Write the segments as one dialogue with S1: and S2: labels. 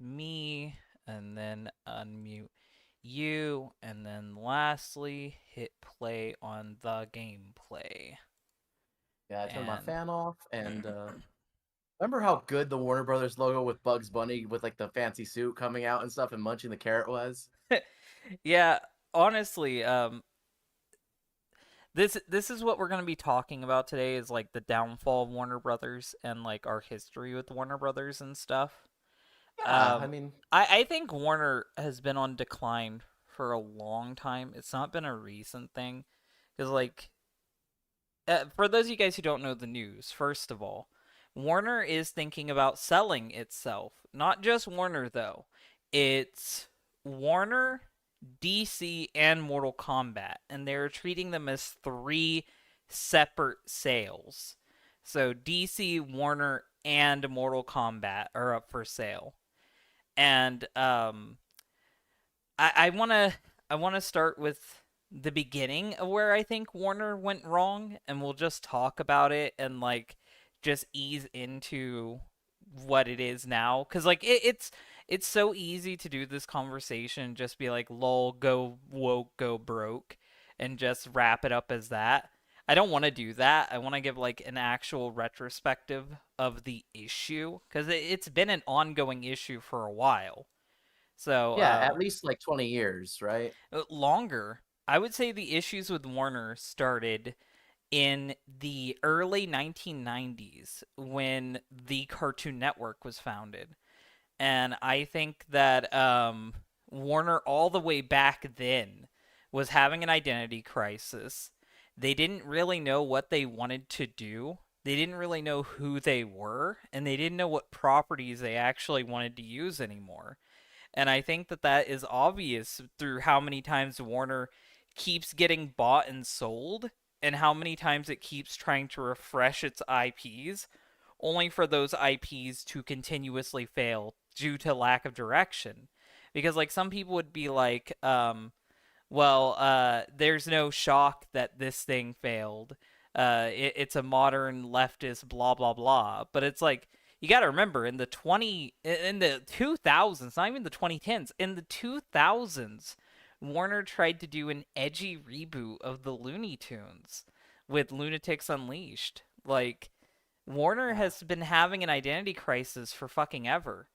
S1: Me, and then unmute you, and then lastly hit play on the gameplay.
S2: Yeah, I turned my
S1: And
S2: fan off, and remember how good the Warner Brothers logo with Bugs Bunny with like the fancy suit coming out and stuff and munching the carrot was?
S1: yeah, honestly, this is what we're going to be talking about today is like the downfall of Warner Brothers and like our history with Warner Brothers and stuff.
S2: Yeah, I
S1: Um,
S2: mean,
S1: I think Warner has been on decline for a long time. It's not been a recent thing because like for those of you guys who don't know the news, first of all, Warner is thinking about selling itself. Not just Warner though. It's Warner, DC, and Mortal Kombat, and they're treating them as three separate sales. So DC, Warner, and Mortal Kombat are up for sale. And I want to start with the beginning of where I think Warner went wrong, and we'll just talk about it and like just ease into what it is now, because like it's so easy to do this conversation, just be like lol, go woke, go broke, and just wrap it up as that. I don't want to do that. I want to give like an actual retrospective of the issue because it's been an ongoing issue for a while. So,
S2: Yeah, at least like 20 years, right?
S1: longer. I would say the issues with Warner started in the early 1990s when the Cartoon Network was founded. And I think that Warner, all the way back then, was having an identity crisis. They didn't really know what they wanted to do. They didn't really know who they were, and they didn't know what properties they actually wanted to use anymore. And I think that that is obvious through how many times Warner keeps getting bought and sold, and how many times it keeps trying to refresh its IPs, only for those IPs to continuously fail due to lack of direction. Because, like, some people would be like, well, there's no shock that this thing failed. It's a modern leftist blah blah blah. But it's like you got to remember in the 2000s, not even the 2010s, in the 2000s, Warner tried to do an edgy reboot of the Looney Tunes with Lunatics Unleashed. Like Warner
S2: Yeah.
S1: has been having an identity crisis for fucking ever.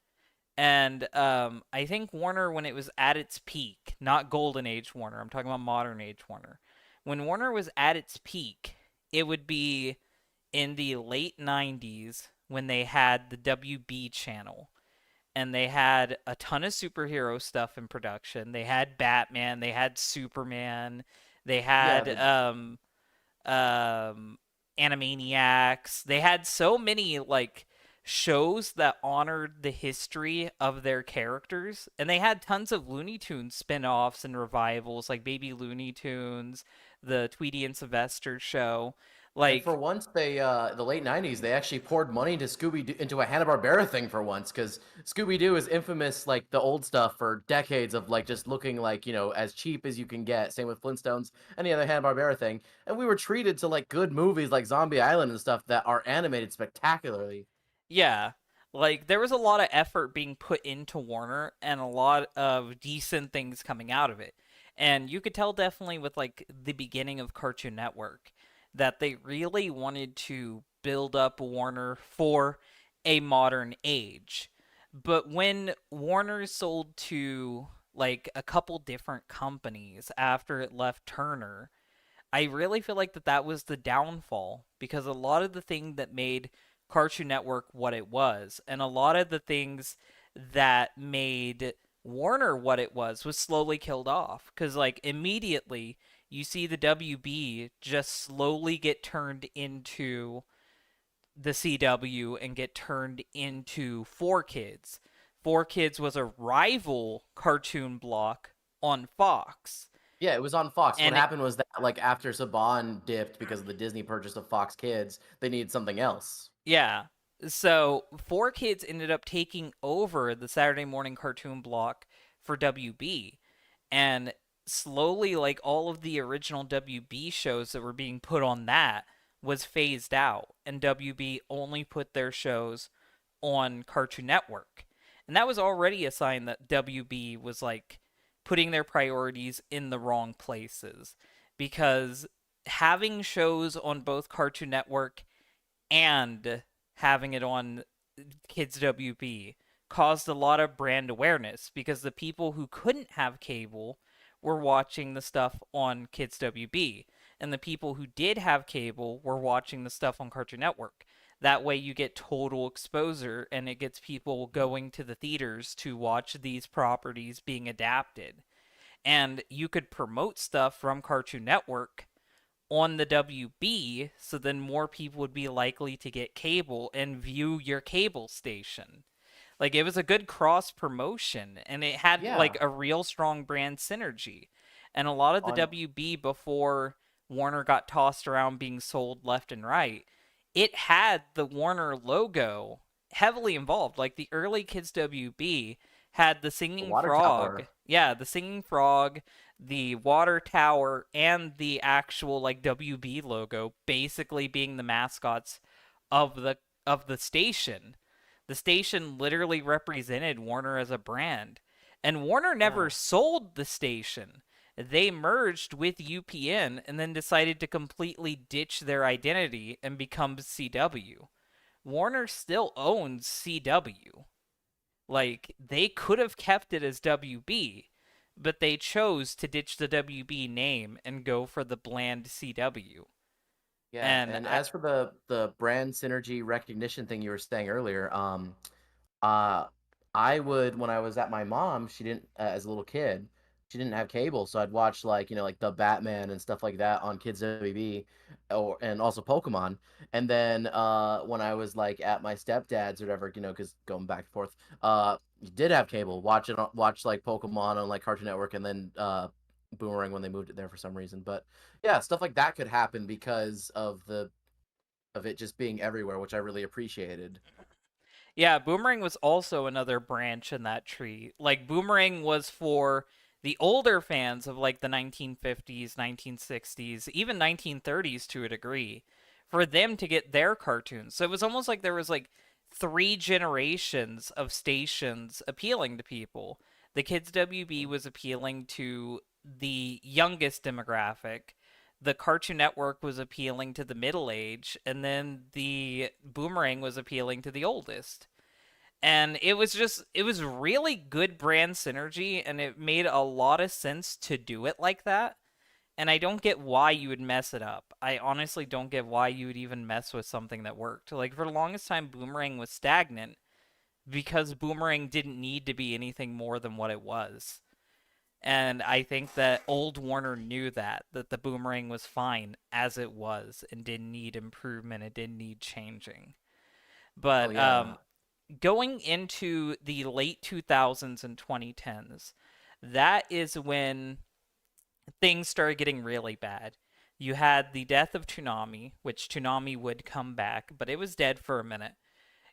S1: And I think Warner, when it was at its peak, not Golden Age Warner, I'm talking about Modern Age Warner. When Warner was at its peak, it would be in the late 90s when they had the WB channel. And they had a ton of superhero stuff in production. They had Batman, they had Superman, they
S2: Yeah,
S1: had
S2: the
S1: um, Animaniacs. They had so many like shows that honored the history of their characters, and they had tons of Looney Tunes spin-offs and revivals like Baby Looney Tunes, the Tweety and Sylvester show.
S2: and for
S1: Like,
S2: once the late 90s they actually poured money into into a Hanna-Barbera thing for once cuz Scooby-Doo is infamous like the old stuff for decades of like just looking like, as cheap as you can get. Same with Flintstones, any other Hanna-Barbera thing. And we were treated to like good movies like Zombie Island and stuff that are animated spectacularly.
S1: yeah, like there was a lot of effort being put into Warner and a lot of decent things coming out of it. And you could tell definitely with like the beginning of Cartoon Network that they really wanted to build up Warner for a modern age. But when Warner sold to like a couple different companies after it left Turner, I really feel like that was the downfall because a lot of the thing that made Cartoon Network what it was and a lot of the things that made Warner what it was slowly killed off cuz like immediately you see the WB just slowly get turned into the CW and get turned into 4Kids. 4Kids was a rival cartoon block on Fox.
S2: Yeah, it was on Fox. What
S1: And it,
S2: happened was that like after Saban dipped because of the Disney purchase of Fox Kids, they needed something else.
S1: Yeah. So 4Kids ended up taking over the Saturday morning cartoon block for WB. And slowly, like all of the original WB shows that were being put on that was phased out. And WB only put their shows on Cartoon Network. And that was already a sign that WB was like putting their priorities in the wrong places. Because having shows on both Cartoon Network and having it on Kids WB caused a lot of brand awareness because the people who couldn't have cable were watching the stuff on Kids WB, and the people who did have cable were watching the stuff on Cartoon Network. That way, you get total exposure, and it gets people going to the theaters to watch these properties being adapted. And you could promote stuff from Cartoon Network on the WB, so then more people would be likely to get cable and view your cable station. Like it was a good cross promotion and it had
S2: Yeah,
S1: like a real strong brand synergy. And a lot of the
S2: on
S1: WB before Warner got tossed around being sold left and right, it had the Warner logo heavily involved. Like the early Kids WB had the
S2: the
S1: singing
S2: water
S1: frog.
S2: tower.
S1: Yeah, the singing frog, the water tower, and the actual like WB logo basically being the mascots of the station. The station literally represented Warner as a brand. And Warner never
S2: Yeah.
S1: sold the station. They merged with UPN and then decided to completely ditch their identity and become CW. Warner still owns CW. Like, they could have kept it as WB, but they chose to ditch the WB name and go for the bland CW.
S2: Yeah,
S1: And
S2: and as for the brand synergy recognition thing you were saying earlier, uh, I would when I was at my mom, she didn't as a little kid, she didn't have cable, so I'd watch like like the Batman and stuff like that on Kids WB, or and also Pokemon. And then when I was like at my stepdad's or whatever, because going back and forth, you did have cable, watch like Pokemon on like Cartoon Network, and then Boomerang when they moved it there for some reason. But yeah, stuff like that could happen because of it just being everywhere, which I really appreciated.
S1: yeah, Boomerang was also another branch in that tree. Like, Boomerang was for the older fans of like the 1950s, 1960s, even 1930s to a degree, for them to get their cartoons. So it was almost like there was like three generations of stations appealing to people. The Kids WB was appealing to the youngest demographic. The Cartoon Network was appealing to the middle age, and then the Boomerang was appealing to the oldest. And it was really good brand synergy, and it made a lot of sense to do it like that. And I don't get why you would mess it up. I honestly don't get why you would even mess with something that worked. Like, for the longest time, Boomerang was stagnant because Boomerang didn't need to be anything more than what it was. And I think that old Warner knew that the Boomerang was fine as it was and didn't need improvement, it didn't need changing.
S2: Oh
S1: But
S2: yeah.
S1: going into the late 2000s and 2010s, that is when things started getting really bad. You had the death of Toonami, which Toonami would come back, but it was dead for a minute.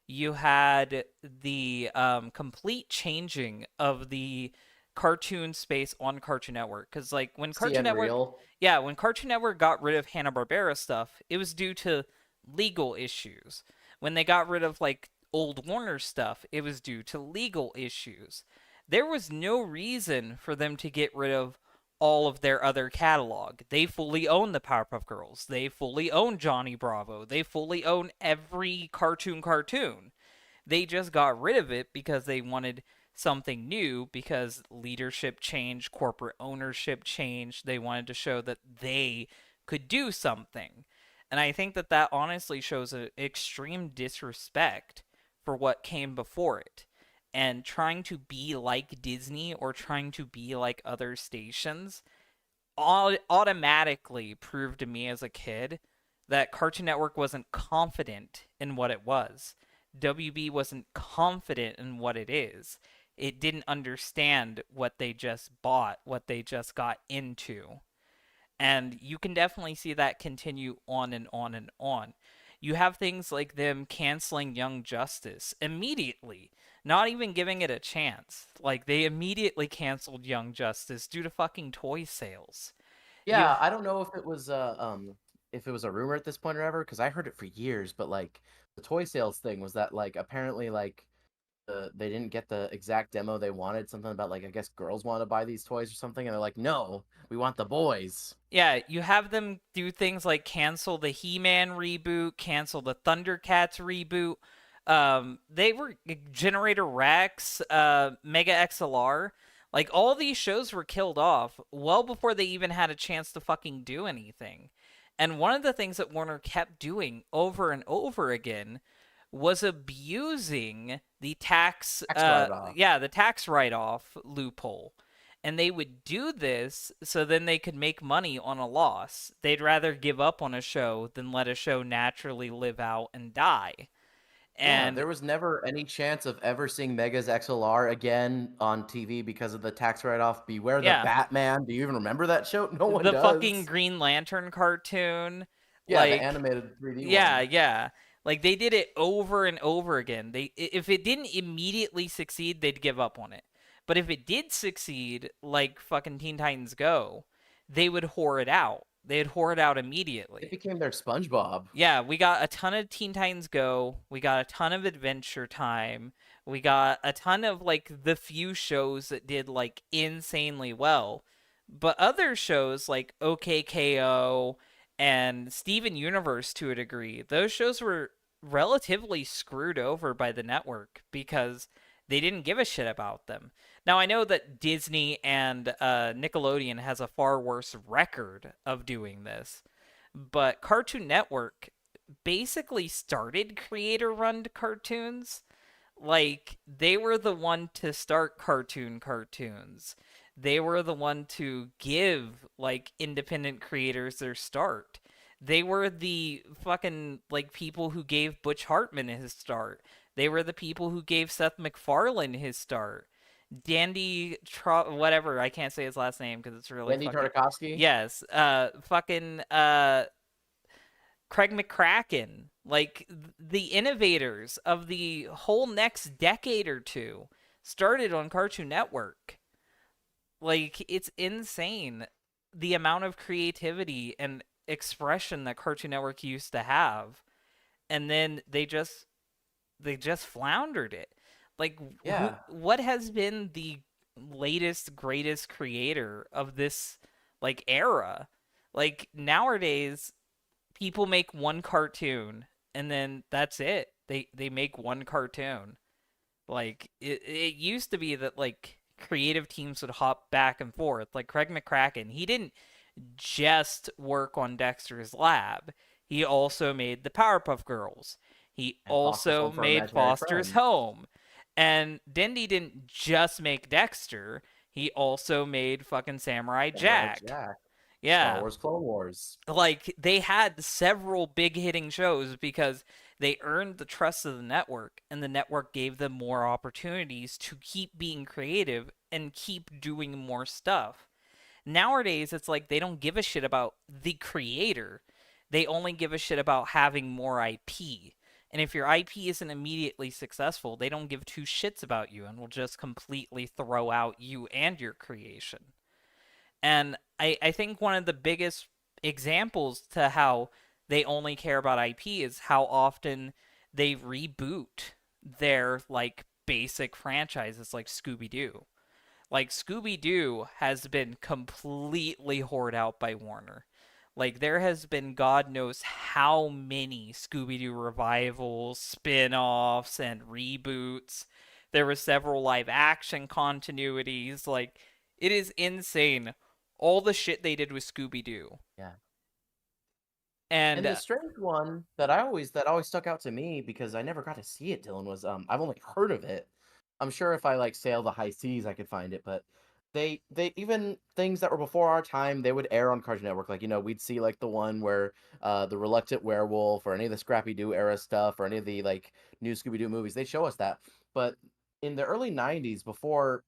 S1: You had the complete changing of the cartoon space on Cartoon Network. Because, like, when Cartoon
S2: CN
S1: Network,
S2: Real.
S1: yeah, when Cartoon Network got rid of Hanna-Barbera stuff, it was due to legal issues. When they got rid of, like, old Warner stuff, it was due to legal issues. There was no reason for them to get rid of all of their other catalog. They fully own the Powerpuff Girls. They fully own Johnny Bravo. They fully own every cartoon. They just got rid of it because they wanted something new because leadership changed, corporate ownership changed. They wanted to show that they could do something. And I think that that honestly shows an extreme disrespect for what came before it. And trying to be like Disney or trying to be like other stations automatically proved to me as a kid that Cartoon Network wasn't confident in what it was. WB wasn't confident in what it is. It didn't understand what they just bought, what they just got into. And you can definitely see that continue on and on and on. You have things like them canceling Young Justice immediately, not even giving it a chance. Like, they immediately canceled Young Justice due to fucking toy sales. You
S2: Yeah, I don't know if it was a rumor at this point or ever, because I heard it for years, but like the toy sales thing was that like apparently like they didn't get the exact demo they wanted, something about like I guess girls want to buy these toys or something, and they're like, no, we want the boys.
S1: Yeah, you have them do things like cancel the He-Man reboot, cancel the Thundercats reboot. They were Generator Rex, Mega XLR. Like, all these shows were killed off well before they even had a chance to fucking do anything. And one of the things that Warner kept doing over and over again was abusing the
S2: Tax write-off.
S1: the tax write-off loophole. And they would do this so then they could make money on a loss. They'd rather give up on a show than let a show naturally live out and die.
S2: Yeah,
S1: And
S2: there was never any chance of ever seeing Mega's XLR again on TV because of the tax write-off. Beware the
S1: yeah,
S2: Batman. Do you even remember that show? No one
S1: the fucking
S2: does.
S1: Green Lantern cartoon,
S2: Yeah, the
S1: like,
S2: animated 3D
S1: yeah,
S2: one.
S1: yeah. Like, they did it over and over again. They if it didn't immediately succeed, they'd give up on it. But if it did succeed, like fucking Teen Titans Go, they would whore it out. They'd whore it out
S2: It
S1: immediately.
S2: became their SpongeBob.
S1: Yeah, we got a ton of Teen Titans Go. We got a ton of Adventure Time. We got a ton of like the few shows that did like insanely well. But other shows like OKKO and Steven Universe to a degree, those shows were relatively screwed over by the network because they didn't give a shit about them. Now I know that Disney and Nickelodeon has a far worse record of doing this, but Cartoon Network basically started creator-run cartoons. Like they were the one to start cartoons. They were the one to give like independent creators their start. They were the fucking like people who gave Butch Hartman his start. They were the people who gave Seth MacFarlane his start. Whatever, I can't say his last name because it's really
S2: Wendy
S1: fucking
S2: Tartakovsky.
S1: yes. Fucking Craig McCracken, like the innovators of the whole next decade or two, started on Cartoon Network. Like it's insane the amount of creativity and expression that Cartoon Network used to have, and then they just floundered it. Like
S2: Yeah.
S1: what has been the latest greatest creator of this like era? Like nowadays people make one cartoon and then that's it. They make one cartoon. Like it used to be that like creative teams would hop back and forth. Like Craig McCracken, he didn't just work on Dexter's Lab. He also made the Powerpuff Girls. He
S2: And Foster's
S1: also
S2: Home for Our
S1: made
S2: Imaginary
S1: Foster's
S2: Friends.
S1: Home. And Dendy didn't just make Dexter. He also made fucking Samurai
S2: Samurai
S1: Jack.
S2: Jack. Star
S1: Yeah,
S2: Wars Clone Wars.
S1: like they had several big hitting shows because they earned the trust of the network and the network gave them more opportunities to keep being creative and keep doing more stuff. Nowadays it's like they don't give a shit about the creator. They only give a shit about having more IP. And if your IP isn't immediately successful, they don't give two shits about you and will just completely throw out you and your creation. And I think one of the biggest examples to how they only care about IP is how often they reboot their like basic franchises like Scooby Doo. Like Scooby Doo has been completely hoarded out by Warner. Like there has been God knows how many Scooby Doo revivals, spin-offs, and reboots. There were several live action continuities. Like it is insane all the shit they did with Scooby Doo.
S2: Yeah.
S1: And
S2: And the strange one that always stuck out to me because I never got to see it, Dylan, was I've only heard of it. I'm sure if I like sail the high seas I could find it, but they even things that were before our time, they would air on Cartoon Network. Like, we'd see like the one where the Reluctant Werewolf or any of the Scrappy Doo era stuff or any of the like new Scooby Doo movies, they'd show us that. But in the early 90s, before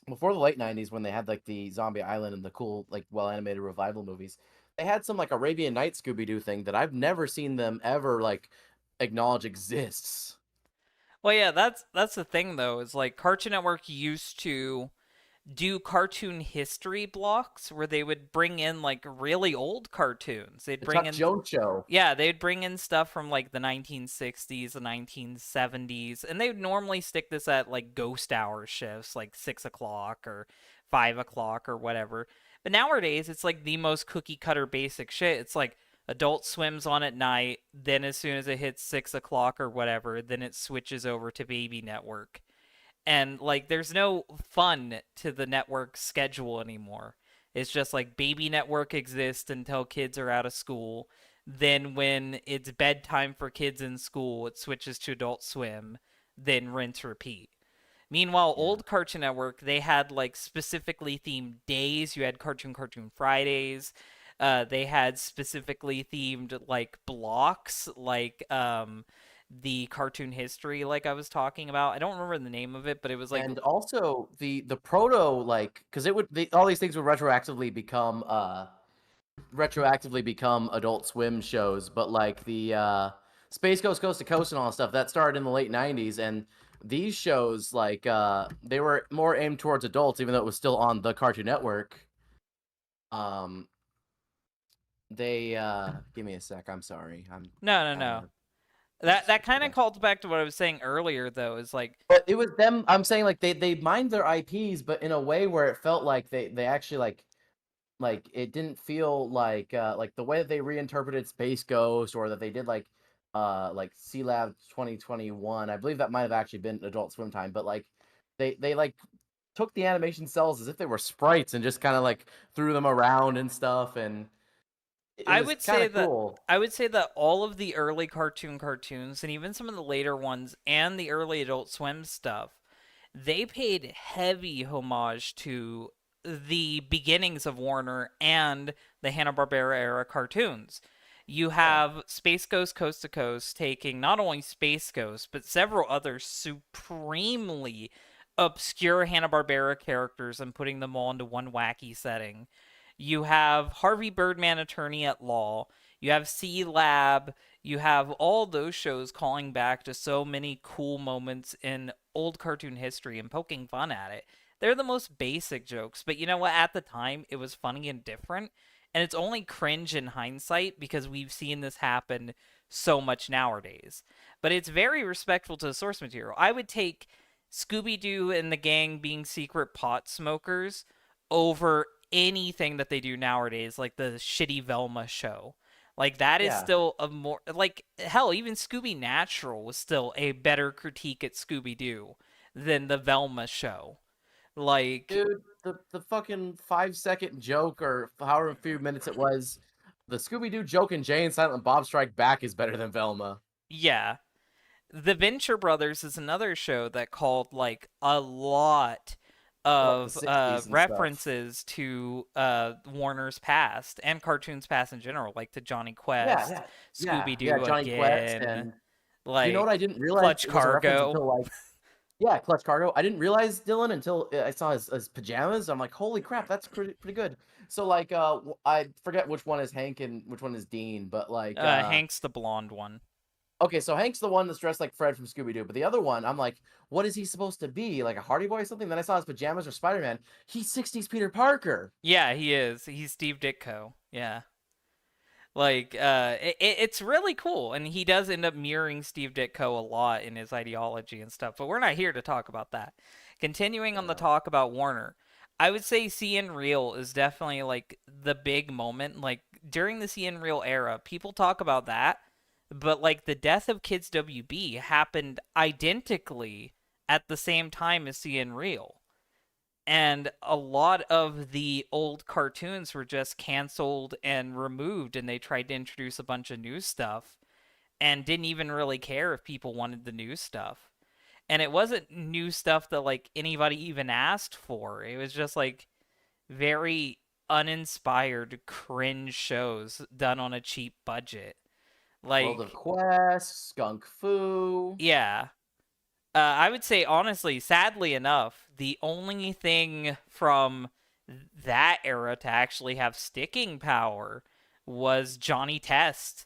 S2: the late 90s, when they had like the Zombie Island and the cool like well animated revival movies, they had some like Arabian Nights Scooby-Doo thing that I've never seen them ever like acknowledge exists.
S1: well, yeah, that's the thing though. Is like Cartoon Network used to do cartoon history blocks where they would bring in like really old cartoons. They'd
S2: The
S1: bring
S2: Chuck
S1: in
S2: Jones show.
S1: Yeah, they'd bring in stuff from like the 1960s, the 1970s, and they would normally stick this at like ghost hour shifts, like 6 o'clock or 5 o'clock or whatever. But nowadays, it's like the most cookie cutter basic shit. It's like Adult Swim's on at night, then as soon as it hits 6 o'clock or whatever, then it switches over to Baby Network. And like, there's no fun to the network schedule anymore. It's just like Baby Network exists until kids are out of school. Then when it's bedtime for kids in school, it switches to Adult Swim. Then rinse repeat. Meanwhile,
S2: Yeah.
S1: old Cartoon Network, they had like specifically themed days. You had Cartoon Fridays. They had specifically themed like blocks, like the cartoon history, like I was talking about. I don't remember the name of it, but it was like
S2: And also the proto, like, because all these things would retroactively become Adult Swim shows, but like the Space Ghost Coast to Coast and all that stuff that started in the late 90s. And these shows, like, they were more aimed towards adults, even though it was still on the Cartoon Network. um they give me a sec, I'm sorry, I'm
S1: no, no,
S2: having
S1: no.
S2: a
S1: That kind of
S2: Okay.
S1: calls back to what I was saying earlier, though, is like,
S2: But it was them. I'm saying like they mined their IPs, but in a way where it felt like they actually like it didn't feel like the way that they reinterpreted Space Ghost or that they did like Sea Lab 2021. I believe that might have actually been Adult Swim time, but like they like took the animation cells as if they were sprites and just kind of like threw them around and stuff, and it
S1: I
S2: was
S1: would
S2: kind
S1: say
S2: of
S1: that
S2: cool.
S1: I would say that all of the early cartoons and even some of the later ones and the early Adult Swim stuff, they paid heavy homage to the beginnings of Warner and the Hanna-Barbera era cartoons. You
S2: Yeah.
S1: have Space Ghost Coast to Coast taking not only Space Ghost, but several other supremely obscure Hanna-Barbera characters and putting them all into one wacky setting. You have Harvey Birdman, Attorney at Law. You have C Lab. You have all those shows calling back to so many cool moments in old cartoon history and poking fun at it. They're the most basic jokes, but you know what? At the time, it was funny and different. And it's only cringe in hindsight because we've seen this happen so much nowadays. But it's very respectful to the source material. I would take Scooby Doo and the gang being secret pot smokers over anything that they do nowadays, like the shitty Velma show. Like that is
S2: Yeah.
S1: still a more like hell, even Scooby Natural was still a better critique at Scooby Doo than the Velma show. Like,
S2: Dude, the fucking 5 second joke or however few minutes it was, the Scooby Doo joke in Jay and Silent Bob Strike Back is better than Velma.
S1: yeah. The Venture Brothers is another show that called like a lot
S2: About the
S1: of
S2: 60s and stuff.
S1: references to Warner's past and cartoons past in general, like to Johnny
S2: Yeah,
S1: Quest,
S2: yeah, yeah,
S1: Scooby
S2: yeah.
S1: Doo
S2: Johnny Quest,
S1: again,
S2: and you know what?
S1: like
S2: I didn't realize
S1: Clutch
S2: it was a reference
S1: Cargo.
S2: until like, yeah, Clutch Cargo. I didn't realize Dylan until I saw his pajamas. I'm like, holy crap, that's pretty good. So like, I forget which one is Hank and which one is Dean, but like,
S1: Hank's the blonde one.
S2: okay, so Hank's the one that's dressed like Fred from Scooby Doo, but the other one, I'm like, what is he supposed to be? Like a Hardy Boy or something? Then I saw his pajamas or Spider Man. He's '60s Peter Parker.
S1: Yeah, he is. He's Steve Ditko. Yeah. Like, it's really cool, and he does end up mirroring Steve Ditko a lot in his ideology and stuff. But we're not here to talk about that. Continuing on the
S2: Yeah.
S1: talk about Warner, I would say CN Real is definitely like the big moment. Like during the CN Real era, people talk about that, but like the death of Kids WB happened identically at the same time as CN Real, and a lot of the old cartoons were just canceled and removed, and they tried to introduce a bunch of new stuff and didn't even really care if people wanted the new stuff. And it wasn't new stuff that like anybody even asked for. It was just like very uninspired cringe shows done on a cheap budget.
S2: World of
S1: Like,
S2: Quest, Skunk Fu.
S1: yeah, I would say honestly, sadly enough, the only thing from that era to actually have sticking power was Johnny Test.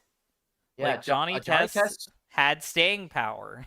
S2: Yeah,
S1: Like Johnny
S2: Johnny
S1: Test
S2: Test.
S1: had staying power.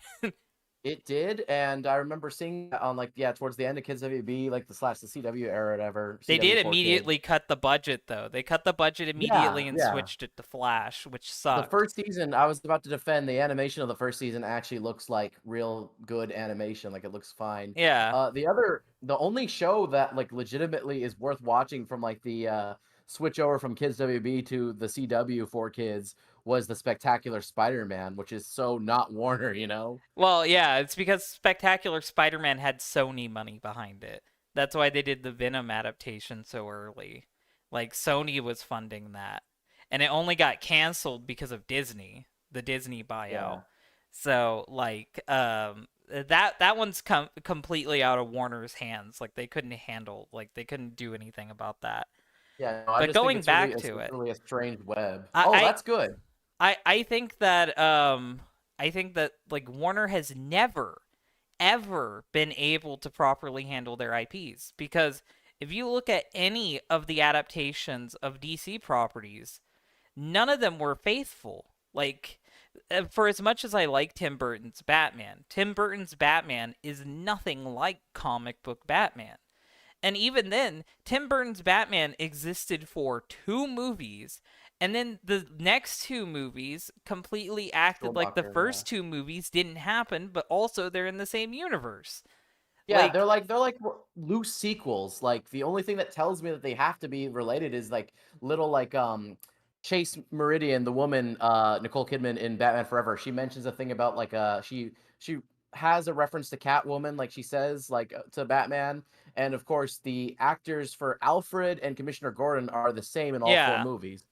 S2: It did, and I remember seeing that on like yeah towards the end of Kids WB, like the slash the CW era, or whatever.
S1: They
S2: CW
S1: did
S2: for kids.
S1: immediately cut the budget though. They cut the budget
S2: Yeah,
S1: immediately and
S2: yeah.
S1: switched it to Flash, which
S2: The
S1: sucked.
S2: first season, I was about to defend the animation of the first season. Actually, looks like real good animation. Like it looks fine.
S1: Yeah.
S2: The only show that like legitimately is worth watching from like the switch over from Kids WB to the CW for kids was the Spectacular Spider-Man, which is so not Warner, you know.
S1: Well, yeah, it's because Spectacular Spider-Man had Sony money behind it. That's why they did the Venom adaptation so early. Like Sony was funding that. And it only got canceled because of Disney, the Disney buyout.
S2: Yeah,
S1: So, like that one's completely out of Warner's hands. Like they couldn't handle, like they couldn't do anything about that.
S2: yeah. No, I
S1: But
S2: just think
S1: going back to
S2: it's
S1: it,
S2: really a strange web. Oh,
S1: I
S2: that's good.
S1: I think that I think that like Warner has never ever been able to properly handle their IPs, because if you look at any of the adaptations of DC properties, none of them were faithful. Like for as much as I like Tim Burton's Batman is nothing like comic book Batman. And even then, Tim Burton's Batman existed for 2 movies And then the next two movies completely acted like the
S2: Schumacher, yeah.
S1: first two movies didn't happen, but also they're in the same universe.
S2: Yeah,
S1: Like,
S2: they're like loose sequels. Like the only thing that tells me that they have to be related is like little like Chase Meridian, the woman Nicole Kidman in Batman Forever. She mentions a thing about like she has a reference to Catwoman, like she says like to Batman, and of course the actors for Alfred and Commissioner Gordon are the same in all four
S1: yeah.
S2: movies.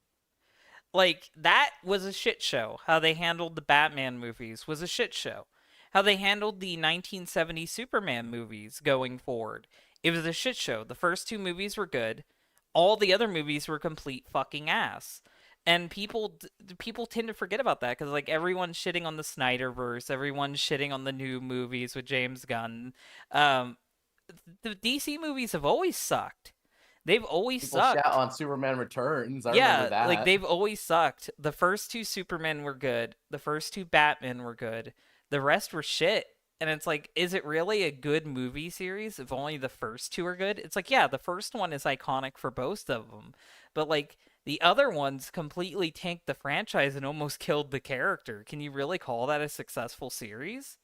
S1: Like, that was a shit show. How they handled the Batman movies was a shit show. How they handled the 1970 Superman movies going forward, it was a shit show. The first two movies were good. All the other movies were complete fucking ass. And people tend to forget about that because like everyone's shitting on the Snyderverse, everyone's shitting on the new movies with James Gunn. Um, the DC movies have always sucked. They've always
S2: People shout
S1: sucked.
S2: on Superman Returns. I remember
S1: Yeah, like
S2: that.
S1: they've always sucked. The first two Supermen were good. The first two Batman were good. The rest were shit. And it's like, is it really a good movie series if only the first two are good? It's like, yeah, the first one is iconic for both of them. But like the other ones completely tanked the franchise and almost killed the character. Can you really call that a successful series?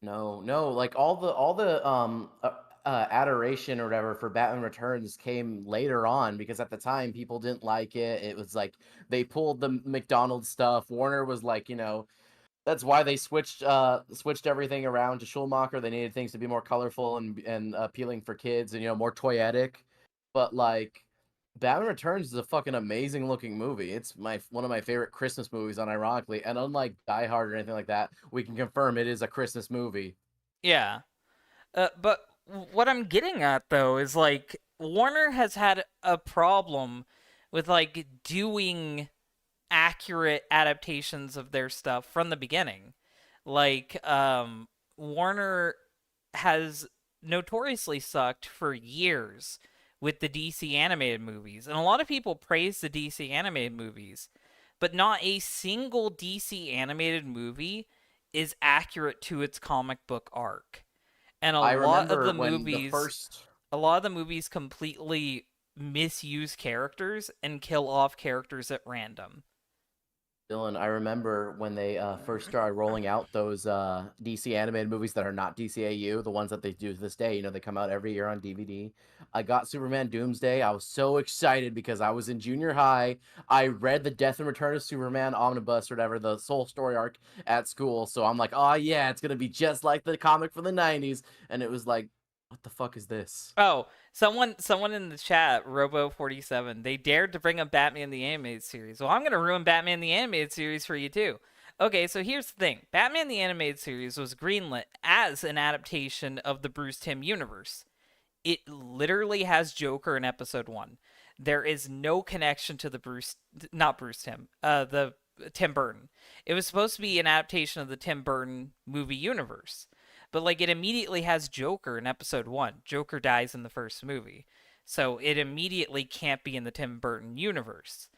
S2: No, no, like all the adoration or whatever for Batman Returns came later on because at the time people didn't like it. It was like they pulled the McDonald's stuff. Warner was like, that's why they switched everything around to Schulmacher. They needed things to be more colorful and appealing for kids and more toyetic. But like Batman Returns is a fucking amazing looking movie. It's one of my favorite Christmas movies, unironically. And unlike Die Hard or anything like that, we can confirm it is a Christmas movie.
S1: Yeah. But what I'm getting at though is like Warner has had a problem with like doing accurate adaptations of their stuff from the beginning. Like Warner has notoriously sucked for years with the DC animated movies. And a lot of people praise the DC animated movies, but not a single DC animated movie is accurate to its comic book arc. And
S2: I remember when the first
S1: a lot of the movies completely misuse characters and kill off characters at random.
S2: Dylan, I remember when they first started rolling out those DC animated movies that are not DCAU, the ones that they do to this day. They come out every year on DVD. I got Superman Doomsday. I was so excited because I was in junior high. I read the Death and Return of Superman omnibus or whatever, the Soul Story arc at school. So I'm like, oh yeah, it's gonna be just like the comic from the '90s. And it was like, what the fuck is this?
S1: Oh, someone in the chat, Robo47, they dared to bring up Batman the Animated Series. Well, I'm going to ruin Batman the Animated Series for you too. Okay, so here's the thing. Batman the Animated Series was greenlit as an adaptation of the Bruce Timm universe. It literally has Joker in episode 1. There is no connection to the not Bruce Timm, the Tim Burton. It was supposed to be an adaptation of the Tim Burton movie universe. But like it immediately has Joker in episode 1. Joker dies in the first movie. So it immediately can't be in the Tim Burton universe.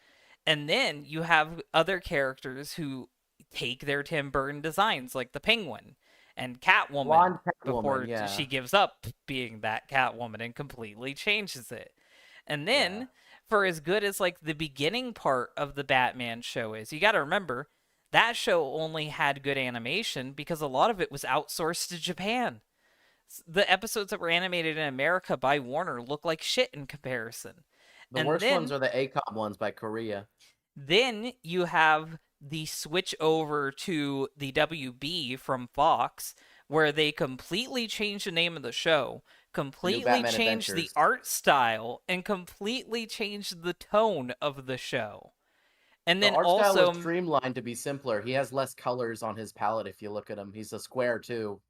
S1: And then you have other characters who take their Tim Burton designs like the Penguin and Catwoman
S2: Blonde Catwoman,
S1: before
S2: yeah.
S1: she gives up being that Catwoman and completely changes it. And
S2: Yeah.
S1: then for as good as like the beginning part of the Batman show is, you got to remember that show only had good animation because a lot of it was outsourced to Japan. The episodes that were animated in America by Warner look like shit in comparison.
S2: The
S1: And
S2: worst ones
S1: then
S2: are the ACOM ones by Korea.
S1: you have the switch over to the WB from Fox where they completely changed the name of the show,
S2: The new
S1: completely
S2: Batman
S1: changed the
S2: Adventures.
S1: art style, and completely changed the tone of the show. And
S2: The
S1: then
S2: art style was
S1: also
S2: streamlined to be simpler. He has less colors on his palette if you look at him. He's a square too.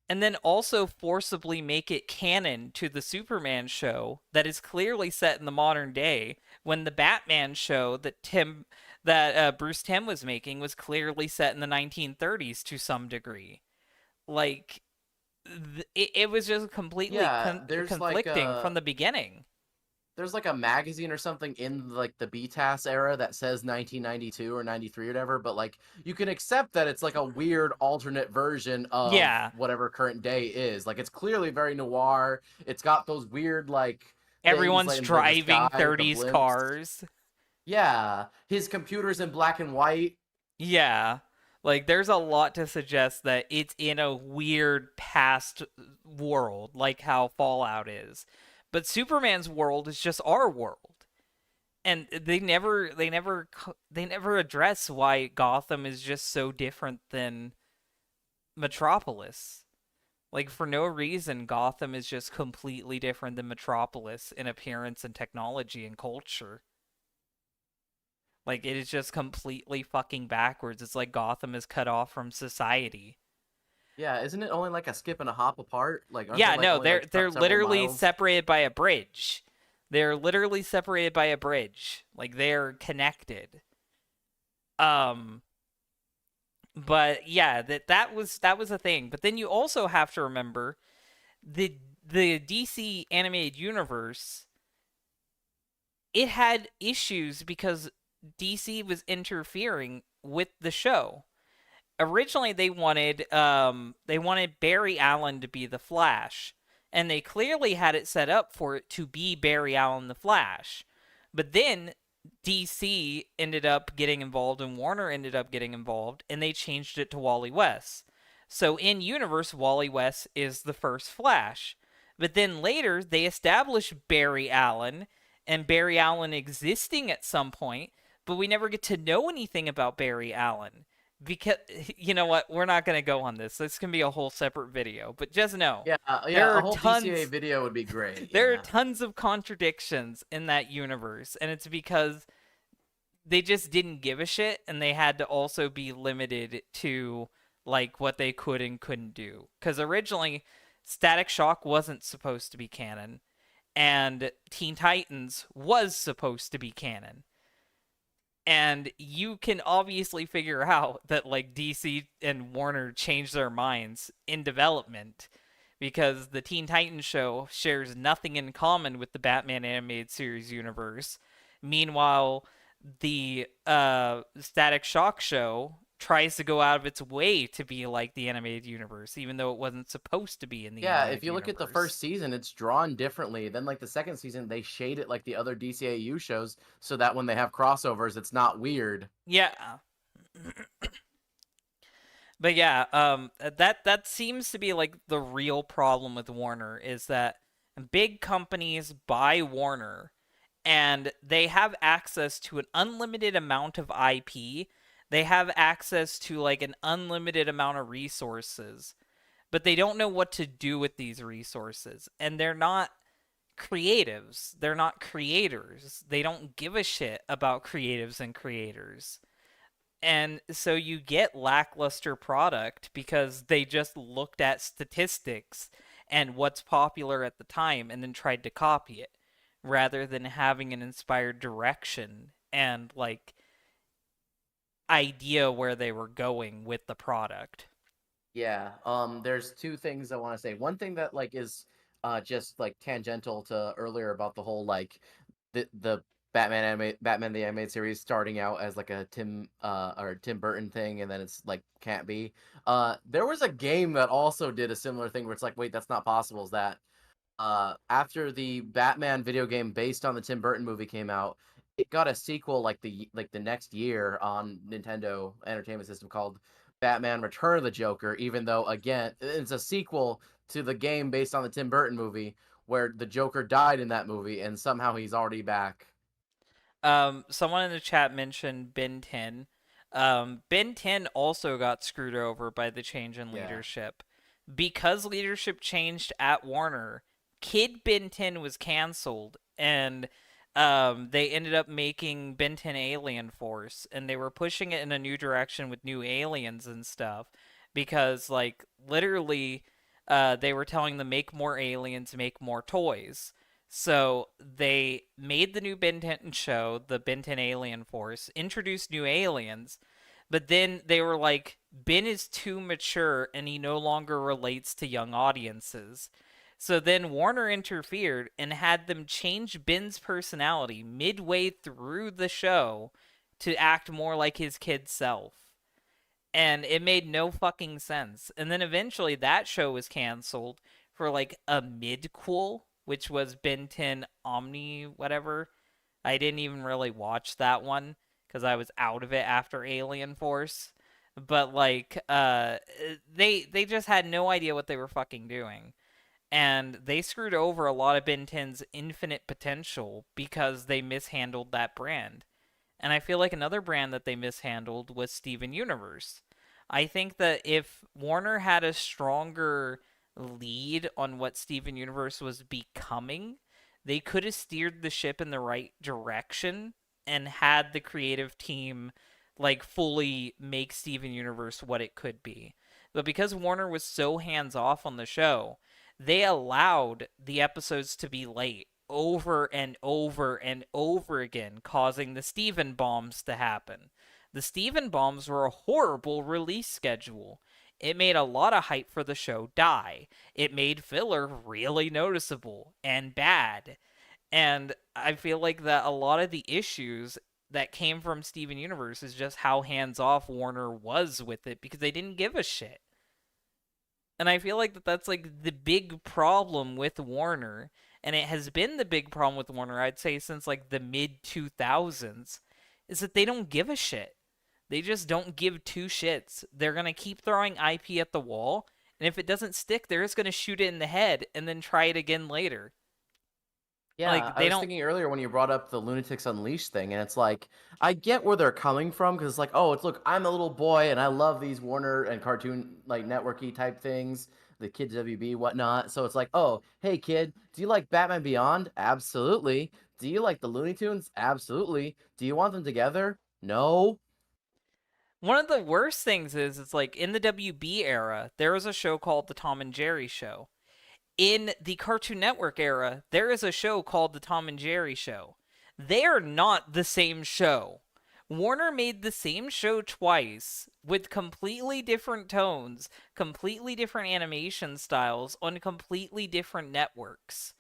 S1: forcibly make it canon to the Superman show that is clearly set in the modern day when the Batman show that Bruce Timm was making was clearly set in the 1930s to some degree. Like it was just completely
S2: Yeah,
S1: conflicting from the beginning.
S2: there's like a magazine or something in like the BTAS era that says 1992 or 93 or whatever, but like you can accept that it's like a weird alternate version of
S1: Yeah,
S2: whatever current day is. Like it's clearly very noir. It's got those weird like things
S1: everyone's
S2: like in the
S1: driving
S2: sky with the
S1: 30s
S2: blimps.
S1: cars.
S2: Yeah, his computer's in black and white.
S1: Yeah. Like there's a lot to suggest that it's in a weird past world, like how Fallout is. But Superman's world is just our world. And they never address why Gotham is just so different than Metropolis. Like for no reason Gotham is just completely different than Metropolis in appearance and technology and culture. Like it is just completely fucking backwards. It's like Gotham is cut off from society.
S2: Yeah, isn't it only like a skip and a hop apart? Like, aren't they
S1: Yeah,
S2: like
S1: no,
S2: only
S1: they're
S2: like
S1: they're
S2: several
S1: literally
S2: miles?
S1: separated by a bridge. They're literally separated by a bridge. Like they're connected. Um but yeah, that was a thing. But then you also have to remember the the DC animated universe, it had issues because DC was interfering with the show. Originally they wanted Barry Allen to be the Flash, and they clearly had it set up for it to be Barry Allen the Flash. But then DC ended up getting involved and Warner ended up getting involved and they changed it to Wally West. So in universe Wally West is the first Flash. But then later they established Barry Allen and Barry Allen existing at some point, but we never get to know anything about Barry Allen because you know what, we're not going to go on this can be a whole separate video, but just know
S2: Yeah,
S1: there
S2: yeah, a
S1: are
S2: whole DCA
S1: tons
S2: video would be great.
S1: there are
S2: Yeah.
S1: tons of contradictions in that universe, and it's because they just didn't give a shit and they had to also be limited to like what they could and couldn't do, because originally Static Shock wasn't supposed to be canon and Teen Titans was supposed to be canon. And you can obviously figure out that like DC and Warner changed their minds in development because the Teen Titans show shares nothing in common with the Batman animated series universe. Meanwhile, the Static Shock show tries to go out of its way to be like the animated universe, even though it wasn't supposed to be in the
S2: Yeah, if
S1: animated
S2: you look at the
S1: universe.
S2: first season, it's drawn differently. Then, like the second season, they shade it like the other DCAU shows so that when they have crossovers, it's not weird.
S1: Yeah. But yeah, that seems to be like the real problem with Warner is that big companies buy Warner and they have access to an unlimited amount of IP. They have access to like an unlimited amount of resources, but they don't know what to do with these resources. And they're not creatives. They're not creators. They don't give a shit about creatives and creators. And so you get lackluster product because they just looked at statistics and what's popular at the time and then tried to copy it rather than having an inspired direction and like idea where they were going with the product.
S2: Yeah. There's two things I want to say. One thing that like is just like tangential to earlier about the whole like the Batman the animated series starting out as like a Tim Burton thing and then it's like can't be. There was a game that also did a similar thing where it's like wait, that's not possible. Is that after the Batman video game based on the Tim Burton movie came out, it got a sequel like the next year on Nintendo Entertainment System called Batman Return of the Joker, even though again it's a sequel to the game based on the Tim Burton movie where the Joker died in that movie and somehow he's already back.
S1: Someone in the chat mentioned Ben 10. Ben 10 also got screwed over by the change in
S2: Yeah.
S1: leadership. Because leadership changed at Warner, Kid Ben 10 was canceled, and they ended up making Ben 10 Alien Force, and they were pushing it in a new direction with new aliens and stuff. Because, like, literally, they were telling them make more aliens, make more toys. So they made the new Ben 10 show, the Ben 10 Alien Force, introduced new aliens, but then they were like, Ben is too mature and he no longer relates to young audiences. So then Warner interfered and had them change Ben's personality midway through the show to act more like his kid self. And it made no fucking sense. And then eventually that show was canceled for like a midquel, which was Ben 10 Omni, whatever. I didn't even really watch that one because I was out of it after Alien Force. But like, they just had no idea what they were fucking doing, and they screwed over a lot of Ben 10's infinite potential because they mishandled that brand. And I feel like another brand that they mishandled was Steven Universe. I think that if Warner had a stronger lead on what Steven Universe was becoming, they could have steered the ship in the right direction and had the creative team like fully make Steven Universe what it could be. But because Warner was so hands off on the show, they allowed the episodes to be late over and over and over again, causing the Steven bombs to happen. The Steven bombs were a horrible release schedule. It made a lot of hype for the show die. It made filler really noticeable and bad. And I feel like that a lot of the issues that came from Steven Universe is just how hands off Warner was with it because they didn't give a shit. And I feel like that's like the big problem with Warner, and it has been the big problem with Warner, I'd say since like the mid 2000s, is that they don't give a shit. They just don't give two shits. They're going to keep throwing IP at the wall, and if it doesn't stick, they're just going to shoot it in the head and then try it again later.
S2: Yeah,
S1: Like
S2: I
S1: they
S2: was
S1: don't.
S2: thinking earlier when you brought up the Lunatics Unleashed thing, and it's like I get where they're coming from because it's like, oh, it's look, I'm a little boy and I love these Warner and Cartoon like networky type things, the Kids WB whatnot. So it's like, oh, hey kid, do you like Batman Beyond? Absolutely. Do you like the Looney Tunes? Absolutely. Do you want them together? No.
S1: One of the worst things is it's like in the WB era, there was a show called The Tom and Jerry Show. In the Cartoon Network era, there is a show called The Tom and Jerry Show. They are not the same show. Warner made the same show twice with completely different tones, completely different animation styles on completely different networks.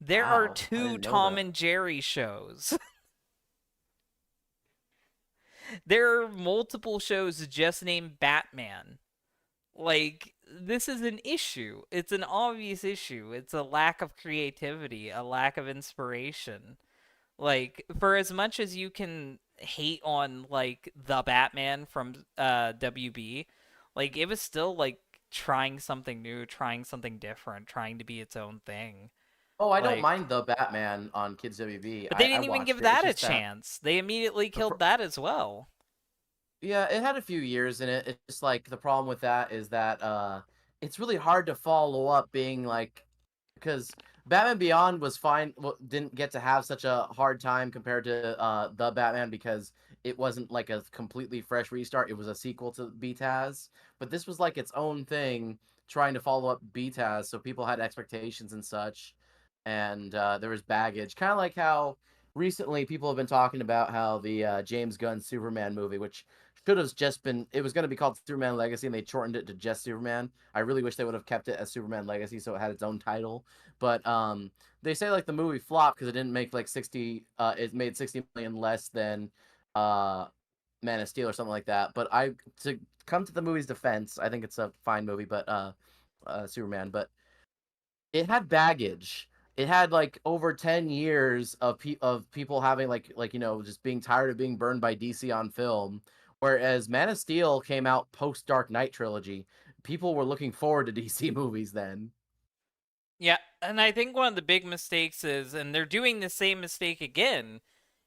S1: There are
S2: Wow, I
S1: two
S2: didn't know
S1: Tom
S2: that.
S1: and Jerry shows. There are multiple shows just named Batman. Like, this is an issue. It's an obvious issue. It's a lack of creativity, a lack of inspiration. Like, for as much as you can hate on like the Batman from WB, like it was still like trying something new, trying something different, trying to be its own thing.
S2: Oh, I don't
S1: Like,
S2: mind the Batman on Kids WB.
S1: but they
S2: I
S1: didn't even
S2: watched
S1: give
S2: it. It's
S1: that a
S2: just that
S1: chance. They immediately
S2: the
S1: killed that as well.
S2: Yeah, it had a few years in it. It's just like the problem with that is that it's really hard to follow up being like because Batman Beyond was fine, well, didn't get to have such a hard time compared to the Batman because it wasn't like a completely fresh restart. It was a sequel to BTAS, but this was like its own thing trying to follow up BTAS, so people had expectations and such, and there was baggage. Kind of like how recently people have been talking about how the James Gunn Superman movie, which should have just been, it was going to be called Superman Legacy and they shortened it to just Superman. I really wish they would have kept it as Superman Legacy so it had its own title. But they say like the movie flopped because it didn't make like 60 it made 60 million less than uh Man of Steel or something like that. But I to come to the movie's defense, I think it's a fine movie, but Superman, but it had baggage. It had like over 10 years of people having like just being tired of being burned by DC on film, whereas Man of Steel came out post Dark Knight trilogy. People were looking forward to DC movies then.
S1: Yeah, and I think one of the big mistakes is, and they're doing the same mistake again,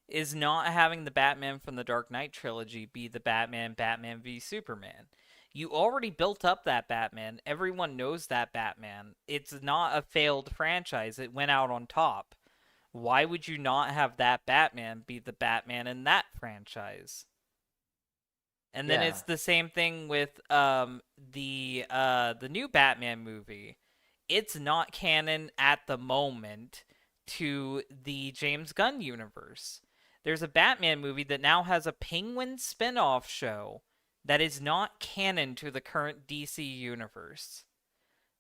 S1: is not having the Batman from the Dark Knight trilogy be the Batman v Superman. You already built up that Batman. Everyone knows that Batman. It's not a failed franchise. It went out on top. Why would you not have that Batman be the Batman in that franchise? And then
S2: Yeah.
S1: it's the same thing with the new Batman movie. It's not canon at the moment to the James Gunn universe. There's a Batman movie that now has a Penguin spin-off show that is not canon to the current DC universe.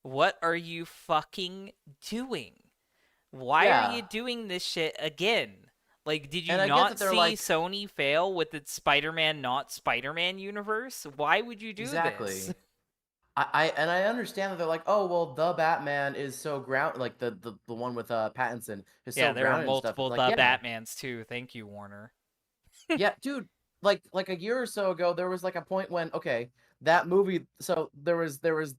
S1: What are you fucking doing? Why are
S2: Yeah.
S1: you doing this shit again? Like, did you
S2: And I get that
S1: not
S2: they're
S1: see
S2: like
S1: Sony fail with its Spider Man not Spider Man universe? Why would you do this?
S2: exactly. I understand that they're like, oh well, the Batman is so ground, like the one with Pattinson is
S1: Yeah,
S2: so
S1: there are
S2: grounded and stuff. It's
S1: multiple
S2: like,
S1: The
S2: yeah,
S1: Batmans too. Thank you, Warner.
S2: yeah, dude. Like a year or so ago, there was like a point when okay, that movie. So there was the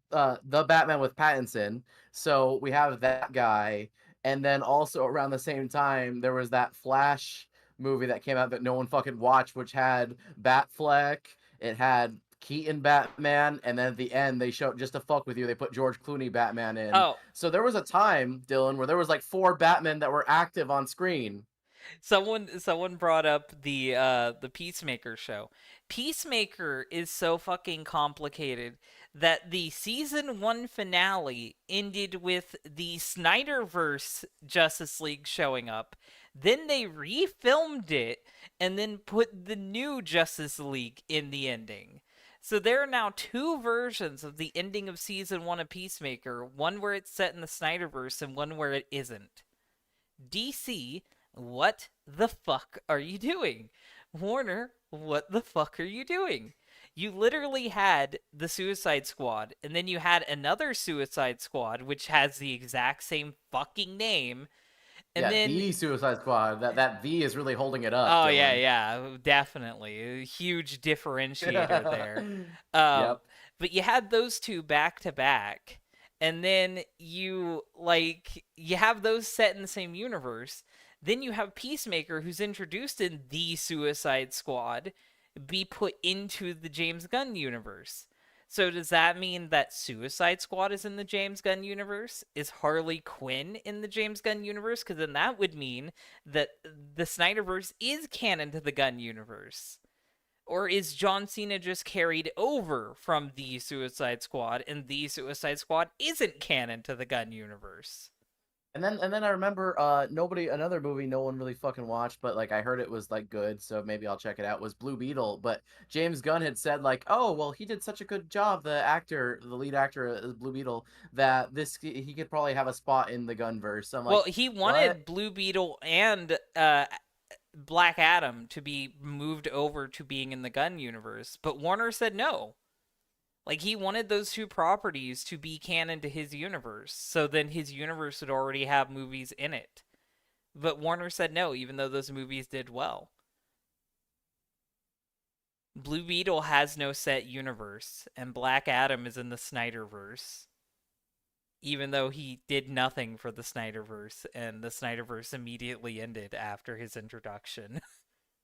S2: Batman with Pattinson. So we have that guy, and then also around the same time, there was that Flash movie that came out that no one fucking watched, which had Batfleck. It had Keaton Batman, and then at the end they showed just to fuck with you, they put George Clooney Batman in.
S1: Oh,
S2: So there was a time, Dylan, where there was like four Batmen that were active on screen.
S1: someone brought up the Peacemaker show. Peacemaker is so fucking complicated that the season 1 finale ended with the Snyderverse Justice League showing up. Then they refilmed it and then put the new Justice League in the ending. So there are now two versions of the ending of season 1 of Peacemaker, one where it's set in the Snyderverse and one where it isn't. DC, what the fuck are you doing? Warner, what the fuck are you doing? You literally had the Suicide Squad, and then you had another Suicide Squad, which has the exact same fucking name, and
S2: Yeah,
S1: then
S2: the Suicide Squad. That V is really holding it up,
S1: oh yeah,
S2: Dylan.
S1: yeah, definitely a huge differentiator there. Um,
S2: Yep.
S1: but you had those two back to back, and then you have those set in the same universe. Then you have Peacemaker, who's introduced in the Suicide Squad, be put into the James Gunn universe. So does that mean that Suicide Squad is in the James Gunn universe? Is Harley Quinn in the James Gunn universe? Because then that would mean that the Snyderverse is canon to the Gunn universe. Or is John Cena just carried over from the Suicide Squad and the Suicide Squad isn't canon to the Gunn universe?
S2: And then I remember another movie no one really fucking watched, but like I heard it was like good, so maybe I'll check it out, was Blue Beetle. But James Gunn had said like, oh well, he did such a good job, the lead actor as Blue Beetle, that this he could probably have a spot in the Gunverse. I'm
S1: Well,
S2: like,
S1: he
S2: what?
S1: wanted Blue Beetle and Black Adam to be moved over to being in the Gunn universe, but Warner said no. Like he wanted those two properties to be canon to his universe, so then his universe would already have movies in it. But Warner said no, even though those movies did well. Blue Beetle has no set universe, and Black Adam is in the Snyderverse, even though he did nothing for the Snyderverse, and the Snyderverse immediately ended after his introduction.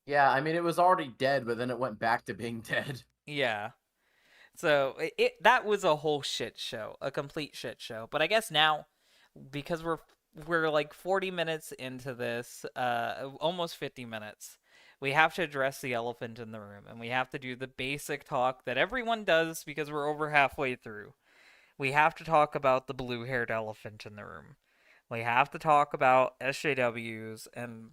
S2: Yeah, I mean it was already dead, but then it went back to being dead.
S1: Yeah. So that was a whole shit show, a complete shit show. But I guess now, because we're like 40 minutes into this, almost 50 minutes, we have to address the elephant in the room, and we have to do the basic talk that everyone does because we're over halfway through. We have to talk about the blue-haired elephant in the room. We have to talk about SJWs and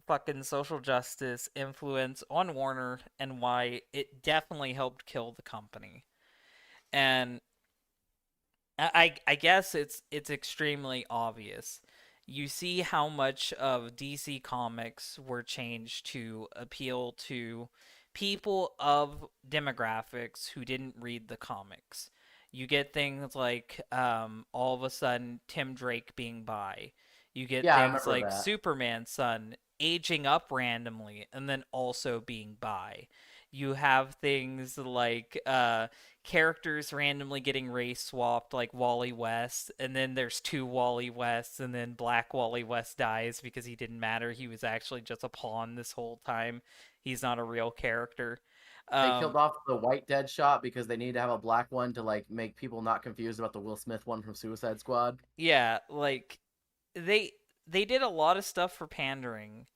S1: fucking social justice influence on Warner and why it definitely helped kill the company. And I guess it's extremely obvious. You see how much of DC Comics were changed to appeal to people of demographics who didn't read the comics. You get things like all of a sudden Tim Drake being bi. You get
S2: Yeah, I
S1: things
S2: remember
S1: like
S2: that.
S1: Superman's son aging up randomly and then also being bi. You have things like characters randomly getting race swapped, like Wally West, and then there's two Wally Wests, and then Black Wally West dies because he didn't matter. He was actually just a pawn this whole time. He's not a real character.
S2: They killed
S1: Um,
S2: off the white Deadshot because they need to have a black one to like make people not confused about the Will Smith one from Suicide Squad.
S1: yeah, like they they did a lot of stuff for pandering,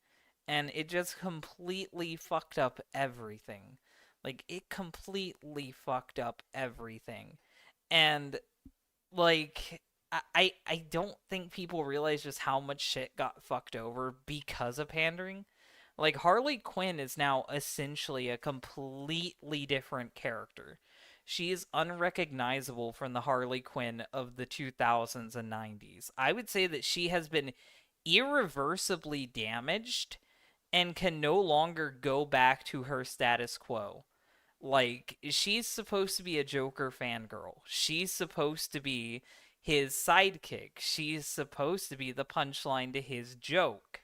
S1: and it just completely fucked up everything. Like it completely fucked up everything. And like I don't think people realize just how much shit got fucked over because of pandering. Like Harley Quinn is now essentially a completely different character. She is unrecognizable from the Harley Quinn of the 2000s and 90s. I would say that she has been irreversibly damaged and can no longer go back to her status quo. Like, she's supposed to be a Joker fangirl. She's supposed to be his sidekick. She's supposed to be the punchline to his joke.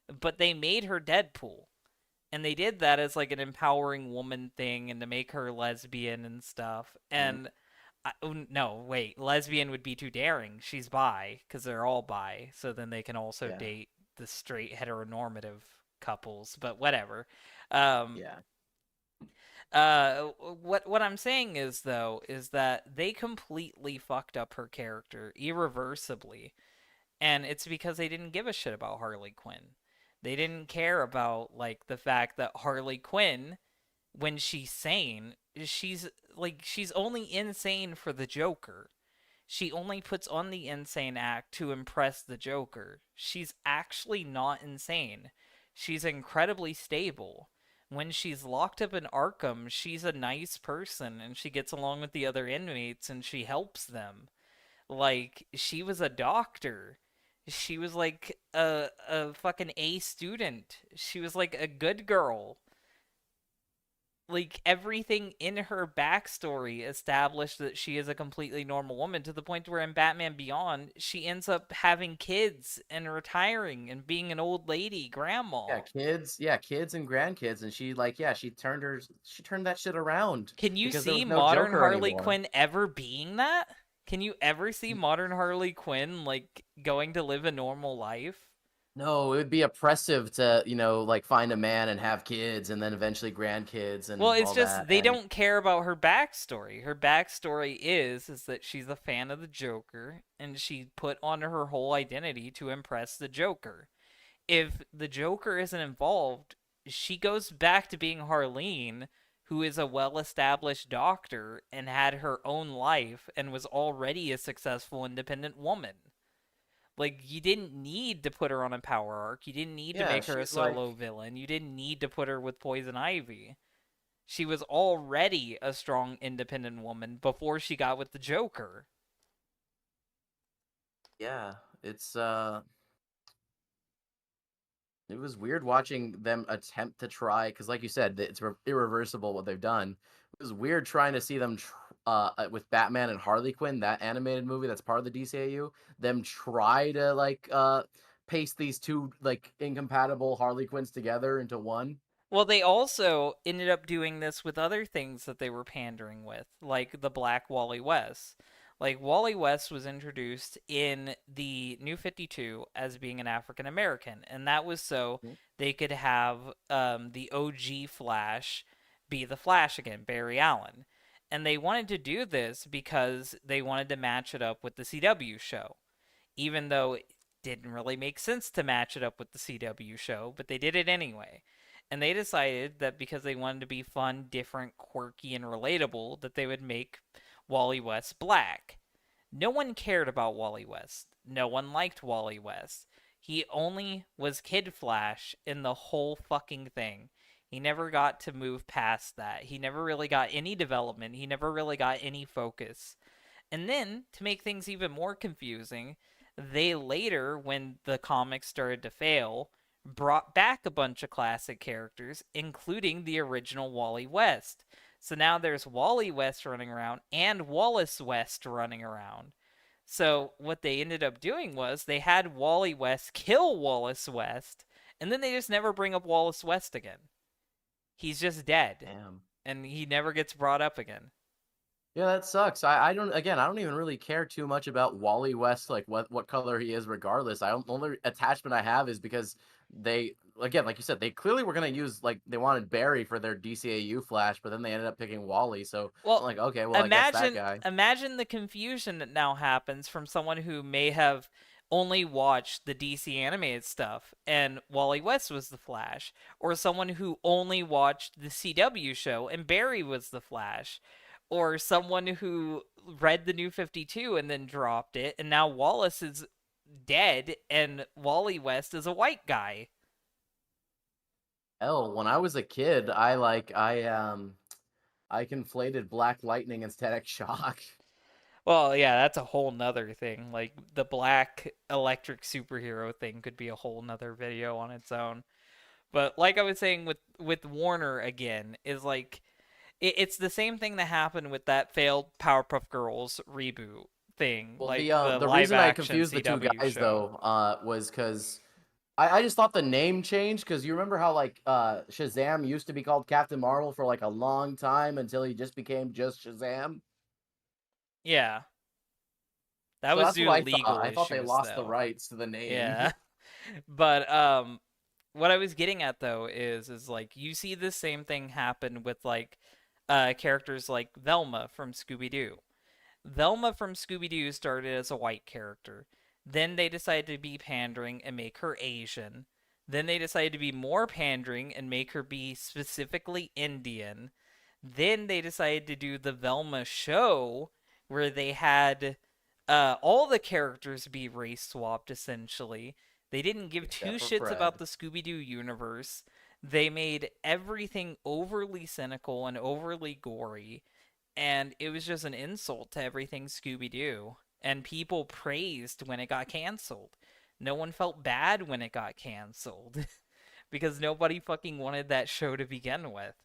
S1: But they made her Deadpool. And they did that as like an empowering woman thing and to make her lesbian and stuff.
S2: Mhm.
S1: And oh, no, wait, lesbian would be too daring. She's bi because they're all bi, so then they can also
S2: Yeah.
S1: date the straight heteronormative couples. But whatever. Um,
S2: Yeah.
S1: what I'm saying is though is that they completely fucked up her character irreversibly, and it's because they didn't give a shit about Harley Quinn. They didn't care about like the fact that Harley Quinn, when she's sane, she's only insane for the Joker. She only puts on the insane act to impress the Joker. She's actually not insane. She's incredibly stable. When she's locked up in Arkham, she's a nice person and she gets along with the other inmates and she helps them. Like, she was a doctor. She was like a fucking A student. She was like a good girl. Like, everything in her backstory established that she is a completely normal woman, to the point where in Batman Beyond she ends up having kids and retiring and being an old lady grandma.
S2: Yeah, kids and grandkids, and she like, yeah, she turned that shit around
S1: Can you
S2: because there
S1: see
S2: was no
S1: modern
S2: Joker
S1: Harley
S2: anymore.
S1: Quinn ever being that? Can you ever see modern Harley Quinn like going to live a normal life?
S2: No, it would be oppressive to, like find a man and have kids and then eventually grandkids
S1: Well,
S2: and
S1: it's
S2: all
S1: just
S2: that.
S1: they
S2: And
S1: don't care about her backstory. Her backstory is that she's a fan of the Joker and she put on her whole identity to impress the Joker. If the Joker isn't involved, she goes back to being Harleen, who is a well-established doctor and had her own life and was already a successful independent woman. Like, you didn't need to put her on a power arc. You didn't need to
S2: yeah,
S1: make her a
S2: she's like,
S1: solo villain. You didn't need to put her with Poison Ivy. She was already a strong independent woman before she got with the Joker.
S2: yeah, it was weird watching them attempt to try, because like you said, it's irreversible what they've done. It was weird trying to see them with Batman and Harley Quinn, that animated movie that's part of the DCAU, them try to like paste these two like incompatible Harley Quinns together into one.
S1: Well, they also ended up doing this with other things that they were pandering with, like the Black Wally West. Like, Wally West was introduced in the New 52 as being an African American, and that was so
S2: Mhm.
S1: they could have the OG Flash be the Flash again, Barry Allen. And they wanted to do this because they wanted to match it up with the CW show, even though it didn't really make sense to match it up with the CW show, but they did it anyway. And they decided that because they wanted to be fun, different, quirky, and relatable, that they would make Wally West black. No one cared about Wally West. No one liked Wally West. He only was Kid Flash in the whole fucking thing. He never got to move past that. He never really got any development. He never really got any focus. And then, to make things even more confusing, they later, when the comics started to fail, brought back a bunch of classic characters, including the original Wally West. So now there's Wally West running around and Wallace West running around. So what they ended up doing was they had Wally West kill Wallace West, and then they just never bring up Wallace West again. He's just dead,
S2: Damn.
S1: and he never gets brought up again.
S2: Yeah, that sucks. I don't even really care too much about Wally West, like what color he is, regardless. The only attachment I have is because they, again, like you said, they clearly were gonna use, like, they wanted Barry for their DCAU Flash, but then they ended up picking Wally. So I'm
S1: Well,
S2: like, okay, well, I guess that
S1: imagine
S2: guy.
S1: imagine the confusion that now happens from someone who may have only watched the DC animated stuff and Wally West was the Flash, or someone who only watched the CW show and Barry was the Flash, or someone who read the New 52 and then dropped it and now Wallace is dead and Wally West is a white guy.
S2: Hell, when I was a kid, I conflated Black Lightning and Static Shock.
S1: Well, yeah, that's a whole nother thing. Like, the black electric superhero thing could be a whole nother video on its own. But like I was saying with Warner again, is like It's the same thing that happened with that failed Powerpuff Girls reboot thing,
S2: Well,
S1: like the
S2: the
S1: live
S2: reason I
S1: action
S2: confused the two
S1: CW
S2: guys
S1: show.
S2: though was because I just thought the name changed because you remember how like Shazam used to be called Captain Marvel for like a long time until he just became just Shazam.
S1: Yeah, that
S2: So
S1: was
S2: that's what
S1: due to
S2: I thought.
S1: legal
S2: I thought they
S1: issues
S2: lost the
S1: though.
S2: rights to the name.
S1: Yeah. But what I was getting at though is like you see the same thing happen with like characters like Velma from Scooby-Doo. Velma from Scooby-Doo started as a white character. Then they decided to be pandering and make her Asian. Then they decided to be more pandering and make her be specifically Indian. Then they decided to do the Velma show where they had all the characters be race swapped essentially. They didn't give two
S2: Except for
S1: shits
S2: Fred.
S1: about the Scooby Doo universe. They made everything overly cynical and overly gory, and it was just an insult to everything Scooby Doo. And people praised when it got canceled. No one felt bad when it got canceled because nobody fucking wanted that show to begin with.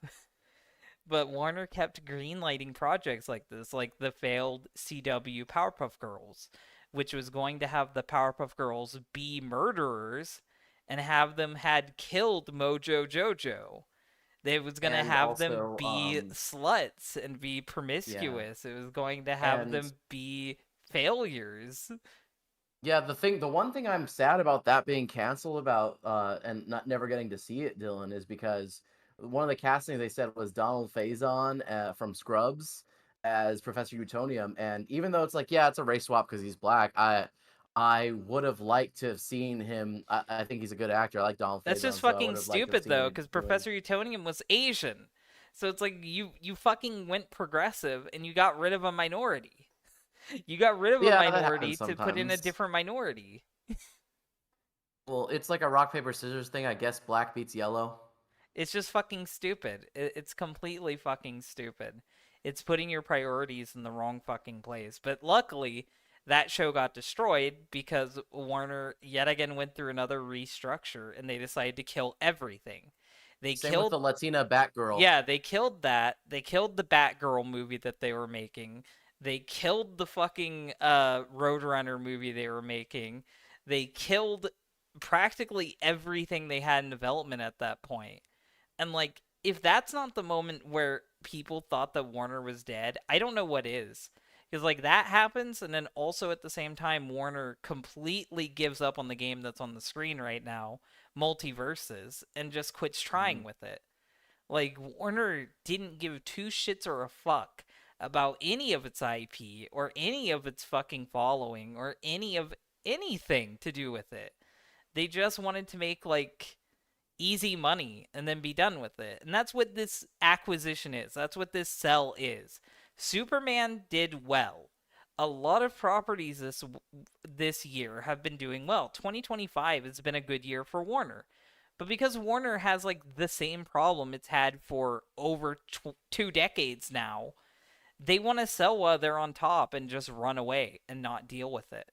S1: But Warner kept greenlighting projects like this, like the failed CW Powerpuff Girls, which was going to have the Powerpuff Girls be murderers and have them had killed Mojo Jojo. They was going to
S2: And
S1: have them
S2: also,
S1: be sluts and be
S2: yeah,
S1: promiscuous. It was going to have
S2: and
S1: them be failures.
S2: yeah, the one thing I'm sad about that being canceled about and not never getting to see it, Dylan, is because one of the castings they said was Donald Faison from Scrubs as Professor Utonium, and even though it's like yeah, it's a race swap because he's black, I would have liked to have seen him. I think he's a good actor. I like Donald
S1: That's just
S2: Faison, so I would
S1: fucking
S2: have liked to have
S1: stupid
S2: seen
S1: though,
S2: him
S1: because
S2: doing.
S1: Professor Utonium was Asian. So it's like you fucking went progressive and you got rid of a minority. You got rid of a
S2: Yeah, that happens
S1: minority to put in a
S2: sometimes.
S1: different minority.
S2: Well, it's like a rock paper scissors thing. I guess black beats yellow.
S1: It's just fucking stupid. It's completely fucking stupid. It's putting your priorities in the wrong fucking place. But luckily, that show got destroyed because Warner yet again went through another restructure and they decided to kill everything. They
S2: Same with
S1: killed
S2: the Latina Batgirl.
S1: Yeah, they killed that. They killed the Batgirl movie that they were making. They killed the fucking Roadrunner movie they were making. They killed practically everything they had in development at that point. And like, if that's not the moment where people thought that Warner was dead, I don't know what is. Because like that happens, and then also at the same time, Warner completely gives up on the game that's on the screen right now, Multiverses, and just quits trying
S2: Mhm.
S1: with it. Like Warner didn't give two shits or a fuck about any of its IP or any of its fucking following or any of anything to do with it. They just wanted to make like easy money and then be done with it. And that's what this acquisition is. That's what this sell is. Superman did well. A lot of properties this year have been doing well. 2025 has been a good year for Warner. But because Warner has like the same problem it's had for over 2 decades now, they want to sell while they're on top and just run away and not deal with it.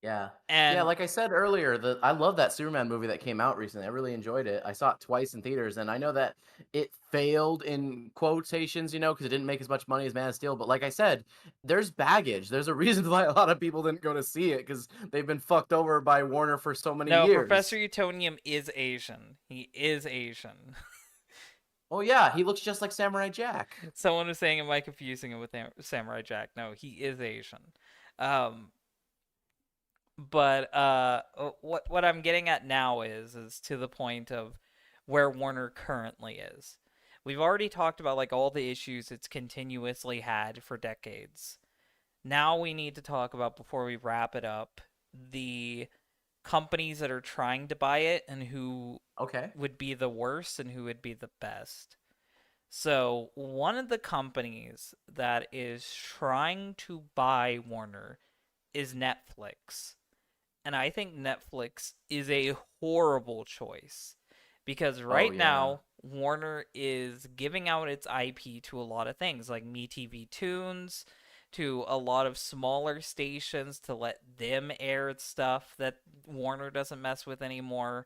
S2: Yeah. Yeah,
S1: And
S2: like I said earlier, I love that Superman movie that came out recently. I really enjoyed it. I saw it twice in theaters, and I know that it failed in quotations, because it didn't make as much money as Man of Steel. But like I said, there's baggage. There's a reason why a lot of people didn't go to see it because they've been fucked over by Warner for so many
S1: no, Professor
S2: years.
S1: Utonium is Asian. He is Asian.
S2: Oh yeah, he looks just like Samurai Jack.
S1: Someone was saying, "Am I confusing it with Samurai Jack?" No, he is Asian. Um, but what I'm getting at now is to the point of where Warner currently is. We've already talked about like all the issues it's continuously had for decades. Now we need to talk about, before we wrap it up, the companies that are trying to buy it and who
S2: Okay.
S1: would be the worst and who would be the best. So, one of the companies that is trying to buy Warner is Netflix. And I think Netflix is a horrible choice because
S2: Oh
S1: right
S2: yeah.
S1: now Warner is giving out its IP to a lot of things like MeTV Tunes, to a lot of smaller stations to let them air stuff that Warner doesn't mess with anymore.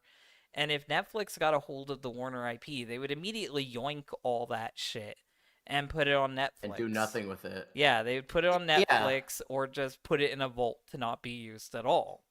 S1: And if Netflix got a hold of the Warner IP, they would immediately yoink all that shit and put it on
S2: And do
S1: Netflix.
S2: nothing with it.
S1: Yeah, they would put it on
S2: Yeah,
S1: Netflix or just put it in a vault to not be used at all.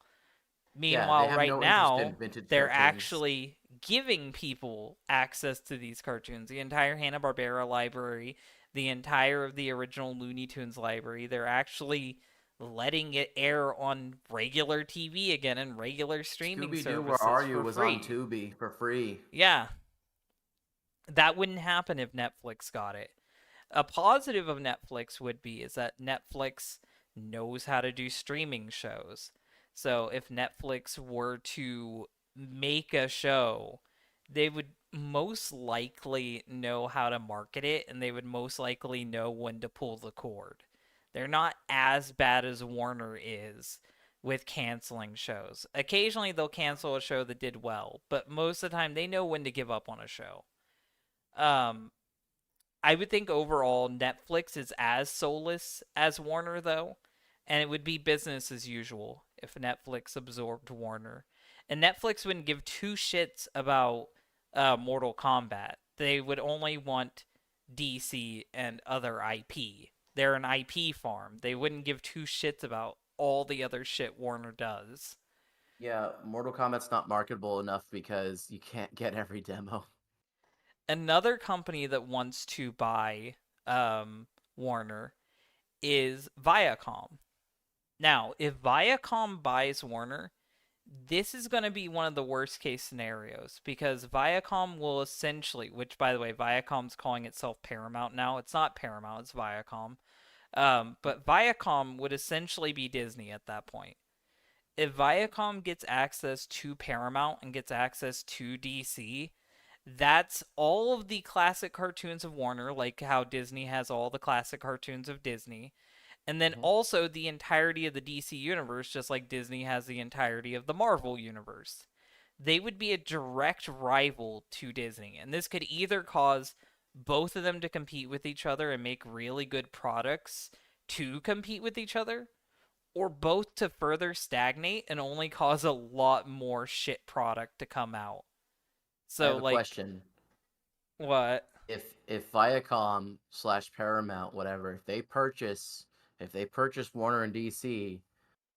S2: yeah, they
S1: Meanwhile,
S2: have
S1: right
S2: no interest in
S1: now,
S2: vintage
S1: they're
S2: cartoons.
S1: actually giving people access to these cartoons. The entire Hanna-Barbera library, the entire of the original Looney Tunes library, they're actually letting it air on regular TV again and regular streaming
S2: Scooby Doo, Where Are
S1: services
S2: You
S1: for
S2: was on
S1: free.
S2: Tubi for free.
S1: Yeah, that wouldn't happen if Netflix got it. A positive of Netflix would be is that Netflix knows how to do streaming shows. So if Netflix were to make a show, they would most likely know how to market it and they would most likely know when to pull the cord. They're not as bad as Warner is with canceling shows. Occasionally they'll cancel a show that did well, but most of the time they know when to give up on a show. Um, I would think overall Netflix is as soulless as Warner though, and it would be business as usual if Netflix absorbed Warner. And Netflix wouldn't give two shits about Mortal Kombat. They would only want DC and other IP. They're an IP farm. They wouldn't give two shits about all the other shit Warner does.
S2: Yeah, Mortal Kombat's not marketable enough because you can't get every demo.
S1: Another company that wants to buy Warner is Viacom. Now, if Viacom buys Warner, this is going to be one of the worst case scenarios because Viacom will essentially, which by the way, Viacom's calling itself Paramount now. It's not Paramount, it's Viacom. But Viacom would essentially be Disney at that point. If Viacom gets access to Paramount and gets access to DC, that's all of the classic cartoons of Warner, like how Disney has all the classic cartoons of Disney, and then
S2: Mhm.
S1: also the entirety of the DC universe, just like Disney has the entirety of the Marvel universe. They would be a direct rival to Disney, and this could either cause both of them to compete with each other and make really good products to compete with each other, or both to further stagnate and only cause a lot more shit product to come out.
S2: I
S1: So,
S2: have a
S1: like,
S2: question.
S1: what?
S2: If Viacom slash Paramount, whatever, if they purchase Warner and DC,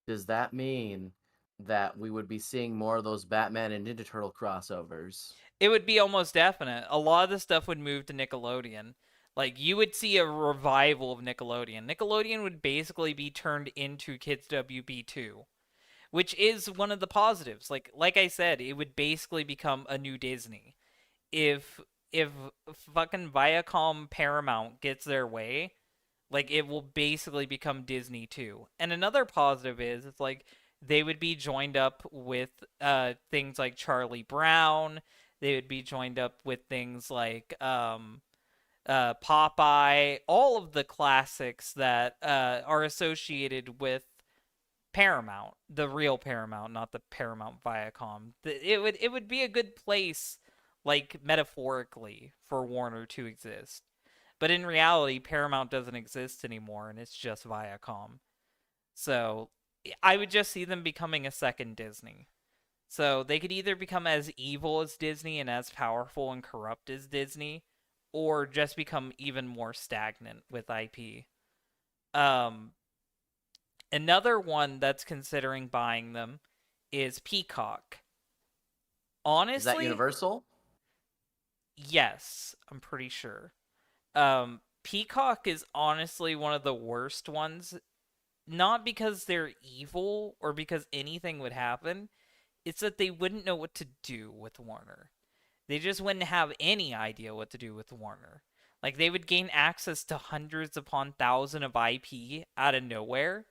S2: does that mean that we would be seeing more of those Batman and Ninja Turtle crossovers?
S1: It would be almost definite. A lot of the stuff would move to Nickelodeon. Like you would see a revival of Nickelodeon. Nickelodeon would basically be turned into Kids WB2, which is one of the positives. Like I said, it would basically become a new Disney. If if fucking Viacom Paramount gets their way, like it will basically become Disney too. And another positive is it's like they would be joined up with things like Charlie Brown. They would be joined up with things like Popeye, all of the classics that are associated with Paramount, the real Paramount, not the Paramount Viacom. It would be a good place, like metaphorically, for Warner to exist. But in reality, Paramount doesn't exist anymore, and it's just Viacom. So I would just see them becoming a second Disney. So they could either become as evil as Disney and as powerful and corrupt as Disney, or just become even more stagnant with IP. Um, Another one that's considering buying them is Peacock.
S2: Is that
S1: Honestly,
S2: Universal?
S1: yes, I'm pretty sure. Peacock is honestly one of the worst ones, not because they're evil or because anything would happen. It's that they wouldn't know what to do with Warner. They just wouldn't have any idea what to do with Warner. Like they would gain access to hundreds upon thousands of IP out of nowhere,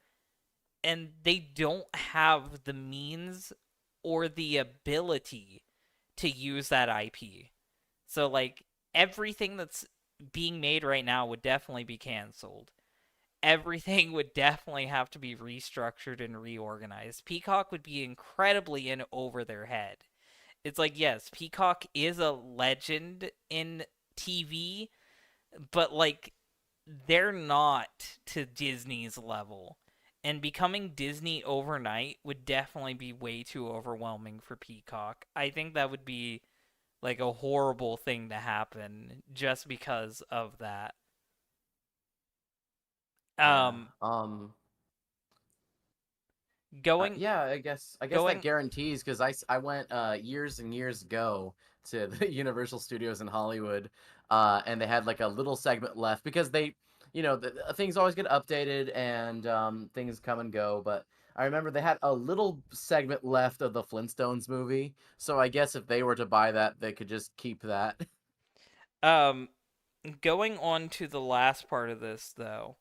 S1: and they don't have the means or the ability to use that IP. So like everything that's being made right now would definitely be canceled. Everything would definitely have to be restructured and reorganized. Peacock would be incredibly in over their head. It's like, yes, Peacock is a legend in TV, but like they're not to Disney's level. And becoming Disney overnight would definitely be way too overwhelming for Peacock. I think that would be like a horrible thing to happen just because of that.
S2: Yeah.
S1: Um, going
S2: Yeah, I guess that
S1: going
S2: guarantees because I went years and years ago to the Universal Studios in Hollywood, and they had like a little segment left because things always get updated and things come and go. But I remember they had a little segment left of the Flintstones movie, so I guess if they were to buy that, they could just keep that.
S1: um going on to the last part of this though.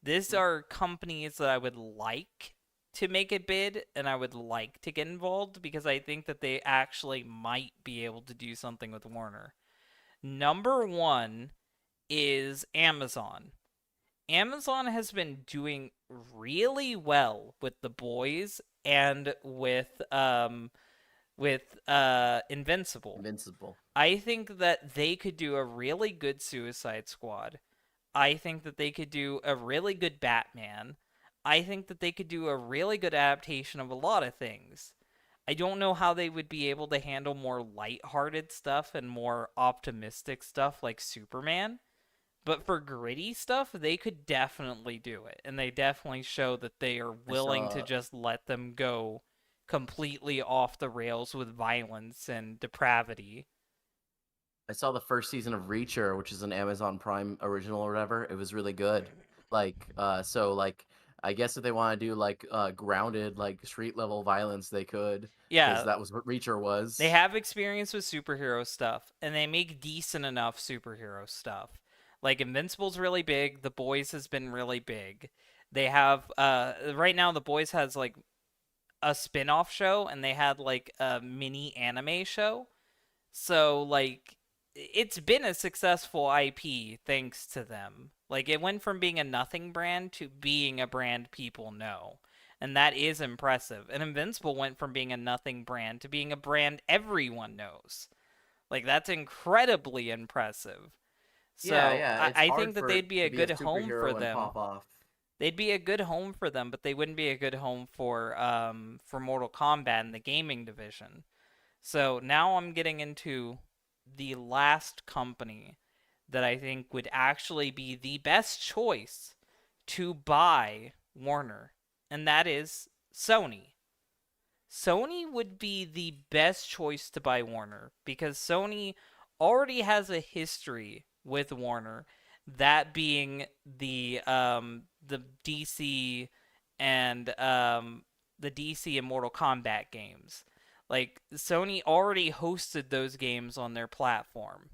S1: These are companies that I would like to make a bid and I would like to get involved because I think that they actually might be able to do something with Warner. Number 1 is Amazon. Amazon has been doing really well with The Boys and with Invincible.
S2: Invincible.
S1: I think that they could do a really good Suicide Squad. I think that they could do a really good Batman. I think that they could do a really good adaptation of a lot of things. I don't know how they would be able to handle more light-hearted stuff and more optimistic stuff like Superman, but for gritty stuff, they could definitely do it. And they definitely show that they are
S2: I
S1: willing to
S2: saw
S1: just let them go completely off the rails with violence and depravity.
S2: I saw the first season of Reacher, which is an Amazon Prime original or whatever. It was really good. So I guess if they want to do like grounded like street level violence, they could, because
S1: Yeah,
S2: that was what Reacher
S1: they
S2: was.
S1: have experience with superhero stuff, and they make decent enough superhero stuff. Like Invincible's really big. The Boys has been really big. They have right now the Boys has like a spin-off show, and they had like a mini anime show. So like it's been a successful IP thanks to them. Like it went from being a nothing brand to being a brand people know. And that is impressive. And Invincible went from being a nothing brand to being a brand everyone knows. Like that's incredibly impressive.
S2: Yeah,
S1: So
S2: yeah.
S1: I,
S2: It's
S1: I
S2: hard
S1: think that
S2: for it
S1: they'd be
S2: to
S1: a
S2: be a
S1: good home for
S2: superhero and
S1: them.
S2: pop off.
S1: They'd be a good home for them, but they wouldn't be a good home for Mortal Kombat in the gaming division. So now I'm getting into the last company that I think would actually be the best choice to buy Warner, and that is Sony. Sony would be the best choice to buy Warner because Sony already has a history with Warner, that being the DC and the DC and Mortal Kombat games. Like Sony already hosted those games on their platform.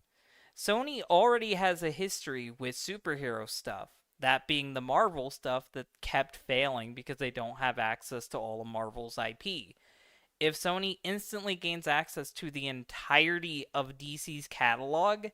S1: Sony already has a history with superhero stuff, that being the Marvel stuff that kept failing because they don't have access to all of Marvel's IP. If Sony instantly gains access to the entirety of DC's catalog,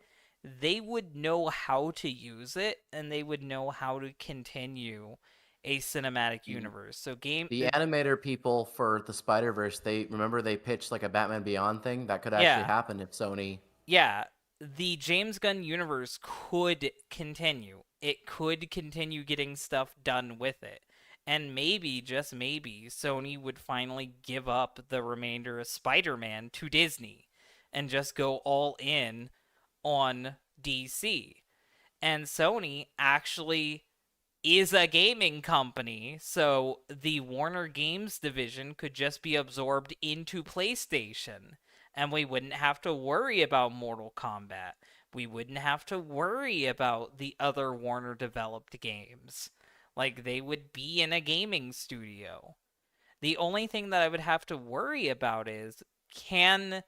S1: they would know how to use it and they would know how to continue a cinematic
S2: The
S1: universe. So
S2: the animator people for the Spider-Verse, they pitched like a Batman Beyond thing that could actually
S1: yeah,
S2: happen if Sony.
S1: yeah, the James Gunn universe could continue. It could continue getting stuff done with it. And maybe, just maybe, Sony would finally give up the remainder of Spider Man to Disney and just go all in on DC. And Sony actually is a gaming company, so the Warner Games division could just be absorbed into PlayStation, and we wouldn't have to worry about Mortal Kombat. We wouldn't have to worry about the other Warner developed games. Like, they would be in a gaming studio. The only thing that I would have to worry about is can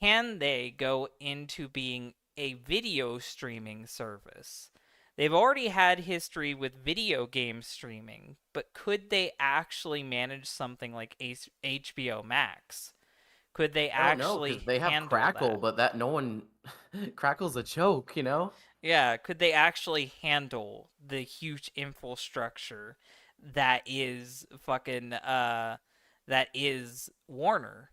S1: can they go into being a video streaming service? They've already had history with video game streaming, but could they actually manage something like HBO Max? Could they
S2: I don't know because
S1: actually
S2: they have
S1: handle
S2: Crackle,
S1: that?
S2: but that no one Crackle's a joke, you know?
S1: Yeah, could they actually handle the huge infrastructure that is that is Warner?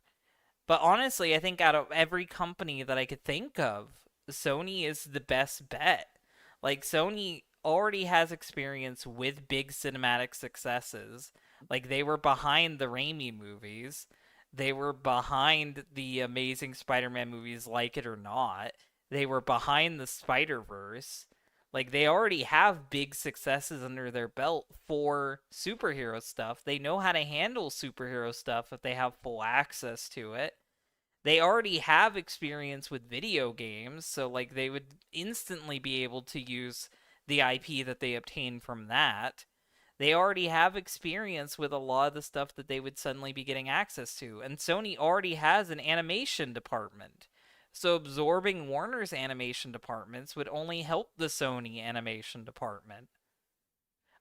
S1: But honestly, I think out of every company that I could think of, Sony is the best bet. Like, Sony already has experience with big cinematic successes. Like, they were behind the Raimi movies, they were behind the Amazing Spider Man movies, like it or not. They were behind the Spider Verse. Like they already have big successes under their belt for superhero stuff. They know how to handle superhero stuff if they have full access to it. They already have experience with video games, so like they would instantly be able to use the IP that they obtain from that. They already have experience with a lot of the stuff that they would suddenly be getting access to. And Sony already has an animation department. So absorbing Warner's animation departments would only help the Sony animation department.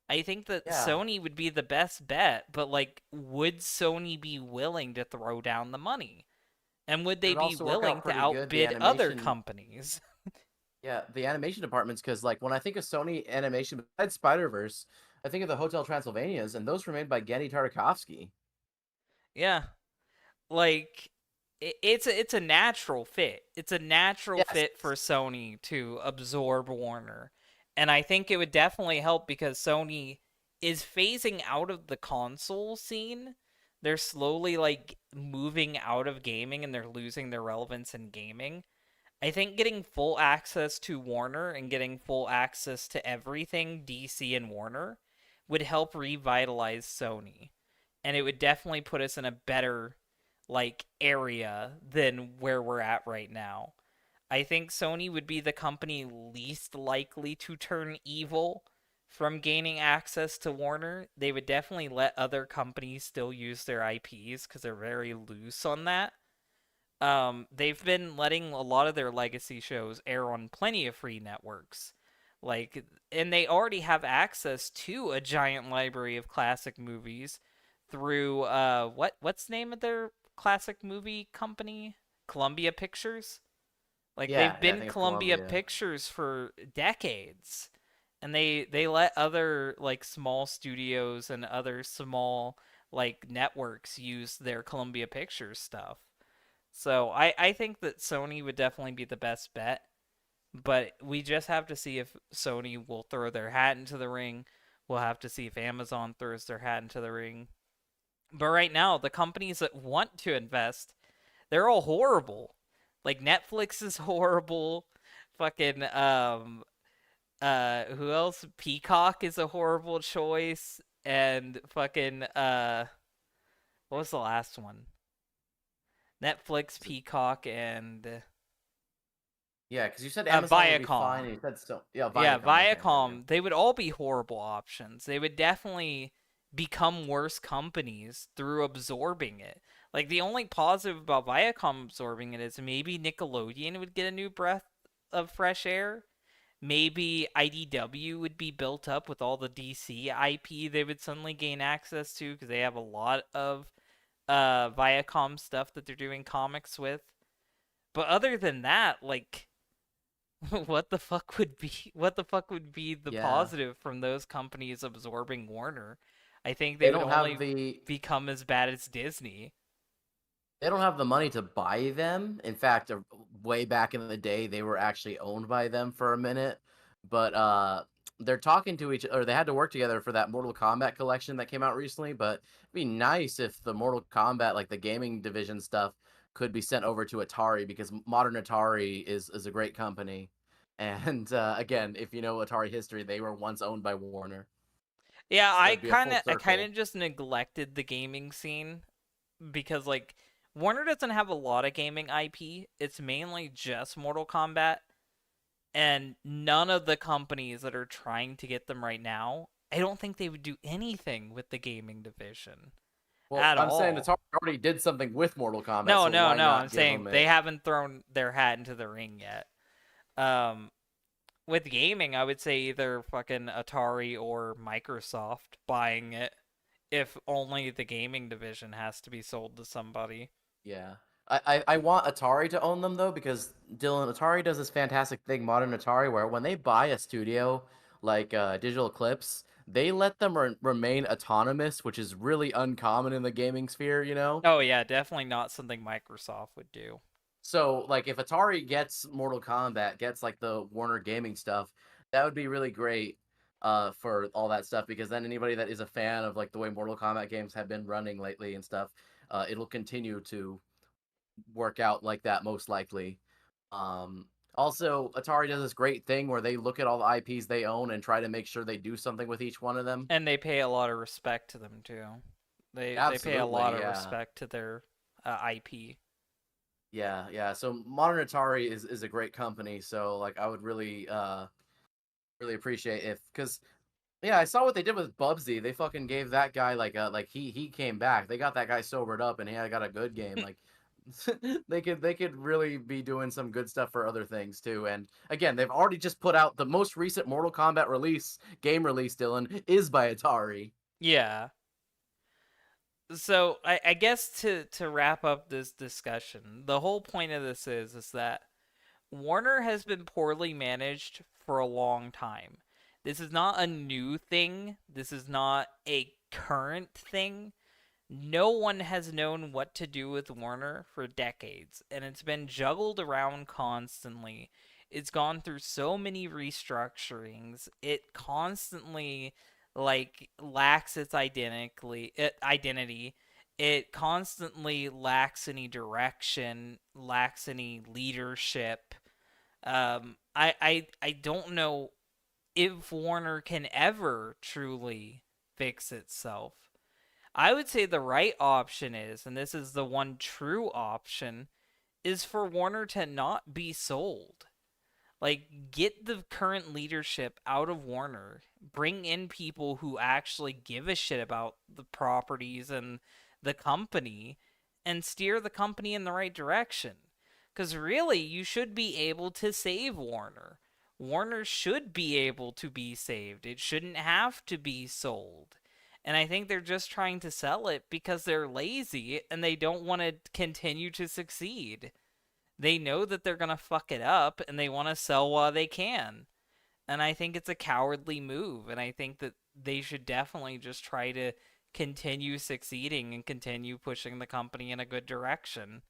S1: I think that
S2: Yeah,
S1: Sony would be the best bet, but like, would Sony be willing to throw down the money? And would
S2: it
S1: they
S2: would
S1: be
S2: also work out
S1: willing to
S2: pretty good. The
S1: outbid other
S2: animation,
S1: companies?
S2: yeah, the animation departments, because like when I think of Sony animation, besides Spider Verse, I think of the Hotel Transylvanias, and those were made by Genny Tartakovsky.
S1: Yeah, like it's a natural fit. It's a natural
S2: Yes.
S1: fit for Sony to absorb Warner. And I think it would definitely help because Sony is phasing out of the console scene. They're slowly like moving out of gaming and they're losing their relevance in gaming. I think getting full access to Warner and getting full access to everything DC and Warner would help revitalize Sony. And it would definitely put us in a better like area than where we're at right now. I think Sony would be the company least likely to turn evil from gaining access to Warner. They would definitely let other companies still use their IPs because they're very loose on that. They've been letting a lot of their legacy shows air on plenty of free networks. Like, and they already have access to a giant library of classic movies through what's the name of their classic movie company? Columbia Pictures. Like
S2: Yeah,
S1: they've
S2: yeah, I
S1: been
S2: think it's
S1: Columbia
S2: Columbia.
S1: Pictures for decades. And they let other like small studios and other small like networks use their Columbia Pictures stuff. So I think that Sony would definitely be the best bet, but we just have to see if Sony will throw their hat into the ring. We'll have to see if Amazon throws their hat into the ring. But right now, the companies that want to invest, they're all horrible. Like Netflix is horrible. Fucking who else? Peacock is a horrible choice. And fucking what was the last one? Netflix, Peacock, and
S2: Yeah, because you said Amazon would be fine,
S1: Viacom.
S2: and you said so. Yeah,
S1: Yeah,
S2: Viacom. Okay, okay, okay.
S1: Viacom, they would all be horrible options. They would definitely become worse companies through absorbing it. Like the only positive about Viacom absorbing it is maybe Nickelodeon would get a new breath of fresh air. Maybe IDW would be built up with all the DC IP they would suddenly gain access to because they have a lot of Viacom stuff that they're doing comics with. But other than that, like what the fuck would be the
S2: Yeah,
S1: positive from those companies absorbing Warner? I think they
S2: they
S1: would
S2: don't have
S1: only
S2: the
S1: become as bad as Disney.
S2: they don't have the money to buy them. In fact, way back in the day, they were actually owned by them for a minute. But they're talking to each, or they had to work together for that Mortal Kombat collection that came out recently. But it'd be nice if the Mortal Kombat, like the gaming division stuff, could be sent over to Atari because modern Atari is a great company. And again, if you know Atari history, they were once owned by Warner,
S1: Yeah,
S2: so it'd be a full
S1: I kind
S2: circle.
S1: of just neglected the gaming scene because like Warner doesn't have a lot of gaming IP. It's mainly just Mortal Kombat and none of the companies that are trying to get them right now, I don't think they would do anything with the gaming division
S2: Well,
S1: at
S2: I'm saying
S1: all.
S2: Atari already did something with Mortal Kombat,
S1: No,
S2: so
S1: no,
S2: why
S1: no. I'm
S2: not give
S1: saying
S2: them
S1: they
S2: it?
S1: haven't thrown their hat into the ring yet. Um, with gaming, I would say either fucking Atari or Microsoft buying it, if only the gaming division has to be sold to somebody.
S2: Yeah. I want Atari to own them though, because Dylan, Atari does this fantastic thing, modern Atari, where when they buy a studio like Digital Eclipse, they let them remain autonomous, which is really uncommon in the gaming sphere, you know?
S1: Oh yeah, definitely not something Microsoft would do.
S2: So like if Atari gets Mortal Kombat, gets like the Warner Gaming stuff, that would be really great for all that stuff, because then anybody that is a fan of like the way Mortal Kombat games have been running lately and stuff, it'll continue to work out like that most likely. Um, Also, Atari does this great thing where they look at all the IPs they own and try to make sure they do something with each one of them.
S1: And they pay a lot of respect to them too. They pay a lot
S2: Absolutely,
S1: of
S2: yeah.
S1: respect to their IP.
S2: Yeah, yeah. So Modern Atari is a great company. So like I would really really appreciate if because yeah, I saw what they did with Bubsy. They fucking gave that guy like he came back. They got that guy sobered up and he had got a good game. Like they could really be doing some good stuff for other things too. And again, they've already just put out the most recent Mortal Kombat game release, Dylan, is by Atari.
S1: Yeah. So I guess to wrap up this discussion, the whole point of this is that Warner has been poorly managed for a long time. This is not a new thing. This is not a current thing. No one has known what to do with Warner for decades, and it's been juggled around constantly. It's gone through so many restructurings. It constantly lacks its identity. It constantly lacks any direction, lacks any leadership. I don't know if Warner can ever truly fix itself. I would say the right option is, and this is the one true option, is for Warner to not be sold. Like, get the current leadership out of Warner. Bring in people who actually give a shit about the properties and the company and steer the company in the right direction. Because really, you should be able to save Warner. Warner should be able to be saved. It shouldn't have to be sold. And I think they're just trying to sell it because they're lazy and they don't want to continue to succeed. They know that they're going to fuck it up and they want to sell while they can. And I think it's a cowardly move. And I think that they should definitely just try to continue succeeding and continue pushing the company in a good direction.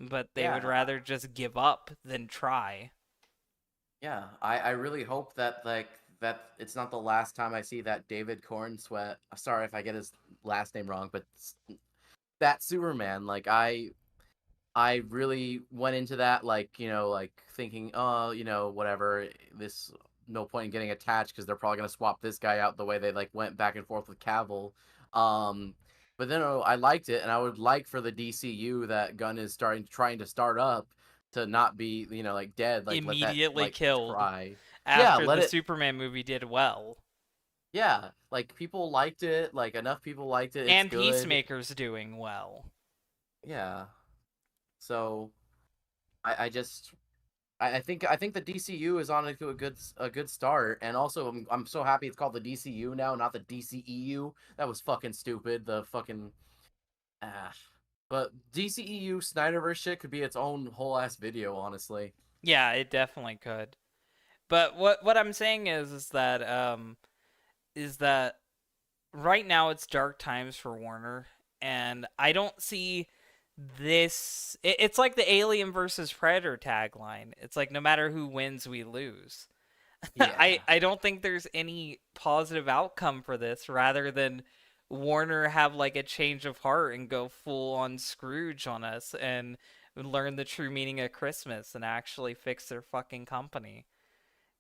S1: But they would
S2: Yeah,
S1: rather just give up than try.
S2: yeah. I really hope that that it's not the last time I see that David Corn Sweat. Sorry if I get his last name wrong, but that Superman. Like I really went into that like like thinking, oh, whatever. This no point in getting attached because they're probably gonna swap this guy out the way they like went back and forth with Cavill. Um, but then I liked it, and I would like for the DCU that Gunn is trying to start up to not be like dead. Like let that
S1: Immediately
S2: like
S1: killed
S2: try. Yeah,
S1: after
S2: let
S1: the
S2: it.
S1: Superman movie did well.
S2: Yeah, like people liked it. Like enough people liked it. It's
S1: And
S2: good.
S1: Peacemaker's doing well.
S2: Yeah. So I just I think the DCU is on to a good start, and also I'm so happy it's called the DCU now, not the DCEU. That was fucking stupid. The fucking ah. But DCEU Snyderverse shit could be its own whole ass video, honestly.
S1: Yeah, it definitely could. But what I'm saying is that right now it's dark times for Warner, and I don't see this. It's like the Alien versus Predator tagline. It's like no matter who wins, we lose. I
S2: Yeah.
S1: I don't think there's any positive outcome for this, rather than Warner have like a change of heart and go full on Scrooge on us and learn the true meaning of Christmas and actually fix their fucking company.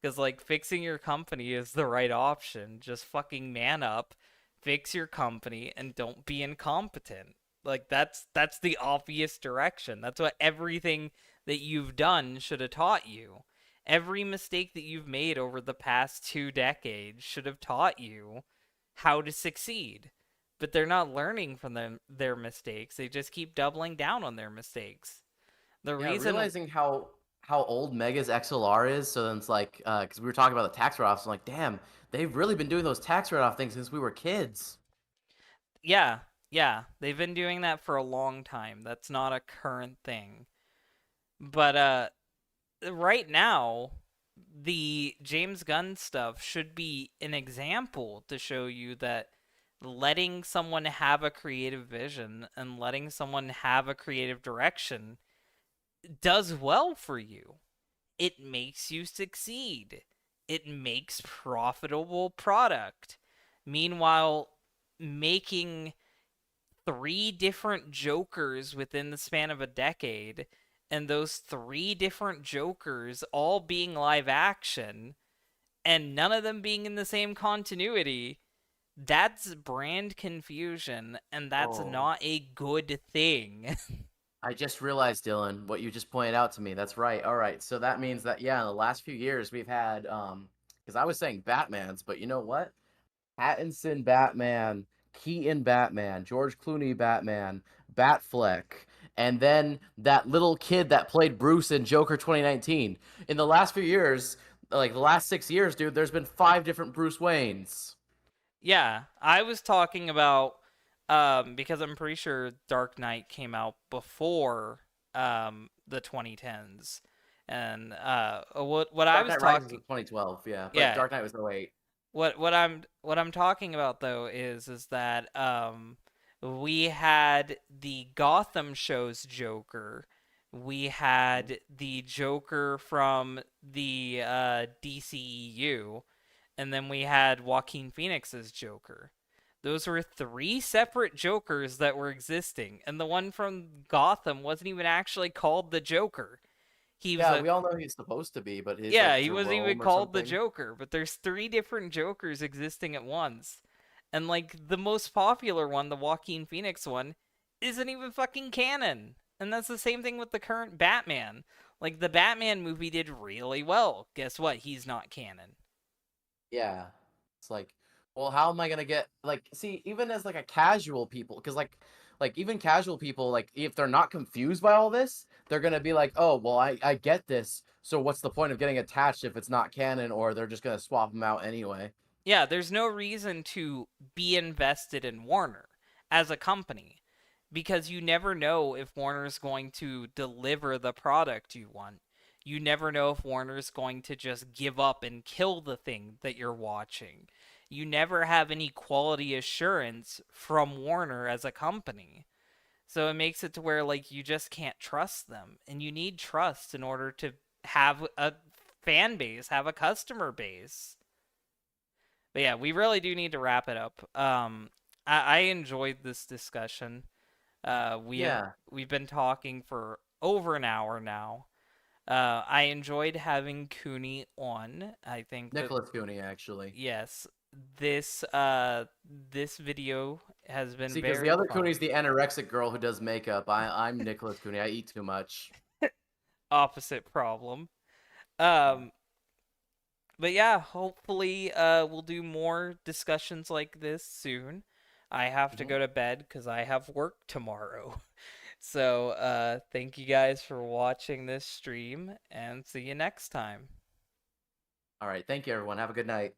S1: Because, like, fixing your company is the right option. Just fucking man up, fix your company, and don't be incompetent. Like, that's the obvious direction. That's what everything that you've done should have taught you. Every mistake that you've made over the past 2 decades should have taught you how to succeed. But they're not learning from their mistakes. They just keep doubling down on their mistakes. The
S2: Yeah,
S1: reason
S2: realizing how old Mega's XLR is, so then it's like because we were talking about the tax write-offs, I'm like, damn, they've really been doing those tax write-off things since we were kids.
S1: Yeah, yeah, they've been doing that for a long time. That's not a current thing. But right now, the James Gunn stuff should be an example to show you that letting someone have a creative vision and letting someone have a creative direction does well for you. It makes you succeed. It makes profitable product. Meanwhile, making three different Jokers within the span of a decade and those three different Jokers all being live action and none of them being in the same continuity, that's brand confusion, and that's
S2: Oh,
S1: not a good thing.
S2: I just realized, Dylan, what you just pointed out to me. That's right. All right. So that means that, yeah, in the last few years we've had because I was saying Batman's, but you know what? Pattinson Batman, Keaton Batman, George Clooney Batman, Batfleck, and then that little kid that played Bruce in Joker 2019. In the last few years, like the last 6 years, dude, there's been 5 different Bruce Waynes.
S1: Yeah, I was talking about because I'm pretty sure Dark Knight came out before the 2010s. And what I
S2: Dark
S1: was
S2: Knight Rises was
S1: talking
S2: 2012, yeah, but
S1: yeah,
S2: Dark Knight was 08.
S1: what I'm talking about though is that we had the Gotham show's Joker. We had the Joker from the DCEU, and then we had Joaquin Phoenix's Joker. Those were three separate Jokers that were existing, and the one from Gotham wasn't even actually called the Joker. He was
S2: Yeah,
S1: a
S2: we all know he's supposed to be, but he's
S1: Yeah,
S2: like
S1: he wasn't even
S2: Jerome or
S1: called the
S2: something.
S1: Joker, but there's three different Jokers existing at once. And like the most popular one, the Joaquin Phoenix one, isn't even fucking canon. And that's the same thing with the current Batman. Like the Batman movie did really well. Guess what? He's not canon.
S2: Yeah. It's like, well, how am I gonna get like see, even as like a casual people, because like even casual people, like if they're not confused by all this, they're gonna be like, oh, well, I get this. So what's the point of getting attached if it's not canon, or they're just gonna swap them out anyway?
S1: Yeah, there's no reason to be invested in Warner as a company because you never know if Warner's going to deliver the product you want. You never know if Warner's going to just give up and kill the thing that you're watching. You never have any quality assurance from Warner as a company. So it makes it to where like you just can't trust them and you need trust in order to have a fan base, have a customer base. But yeah, we really do need to wrap it up. I enjoyed this discussion.
S2: Yeah,
S1: We've been talking for over an hour now. I enjoyed having Cooney on. I think that
S2: Nicholas Cooney actually.
S1: yes, this video has been
S2: See, because the
S1: very
S2: other
S1: fun.
S2: Cooney's the anorexic girl who does makeup. I'm Nicholas Cooney. I eat too much.
S1: Opposite problem.
S2: Yeah.
S1: Um, but yeah, hopefully we'll do more discussions like this soon. I have to
S2: Mhm.
S1: go to bed because I have work tomorrow. So thank you guys for watching this stream and see you next time.
S2: All right. Thank you, everyone. Have a good night.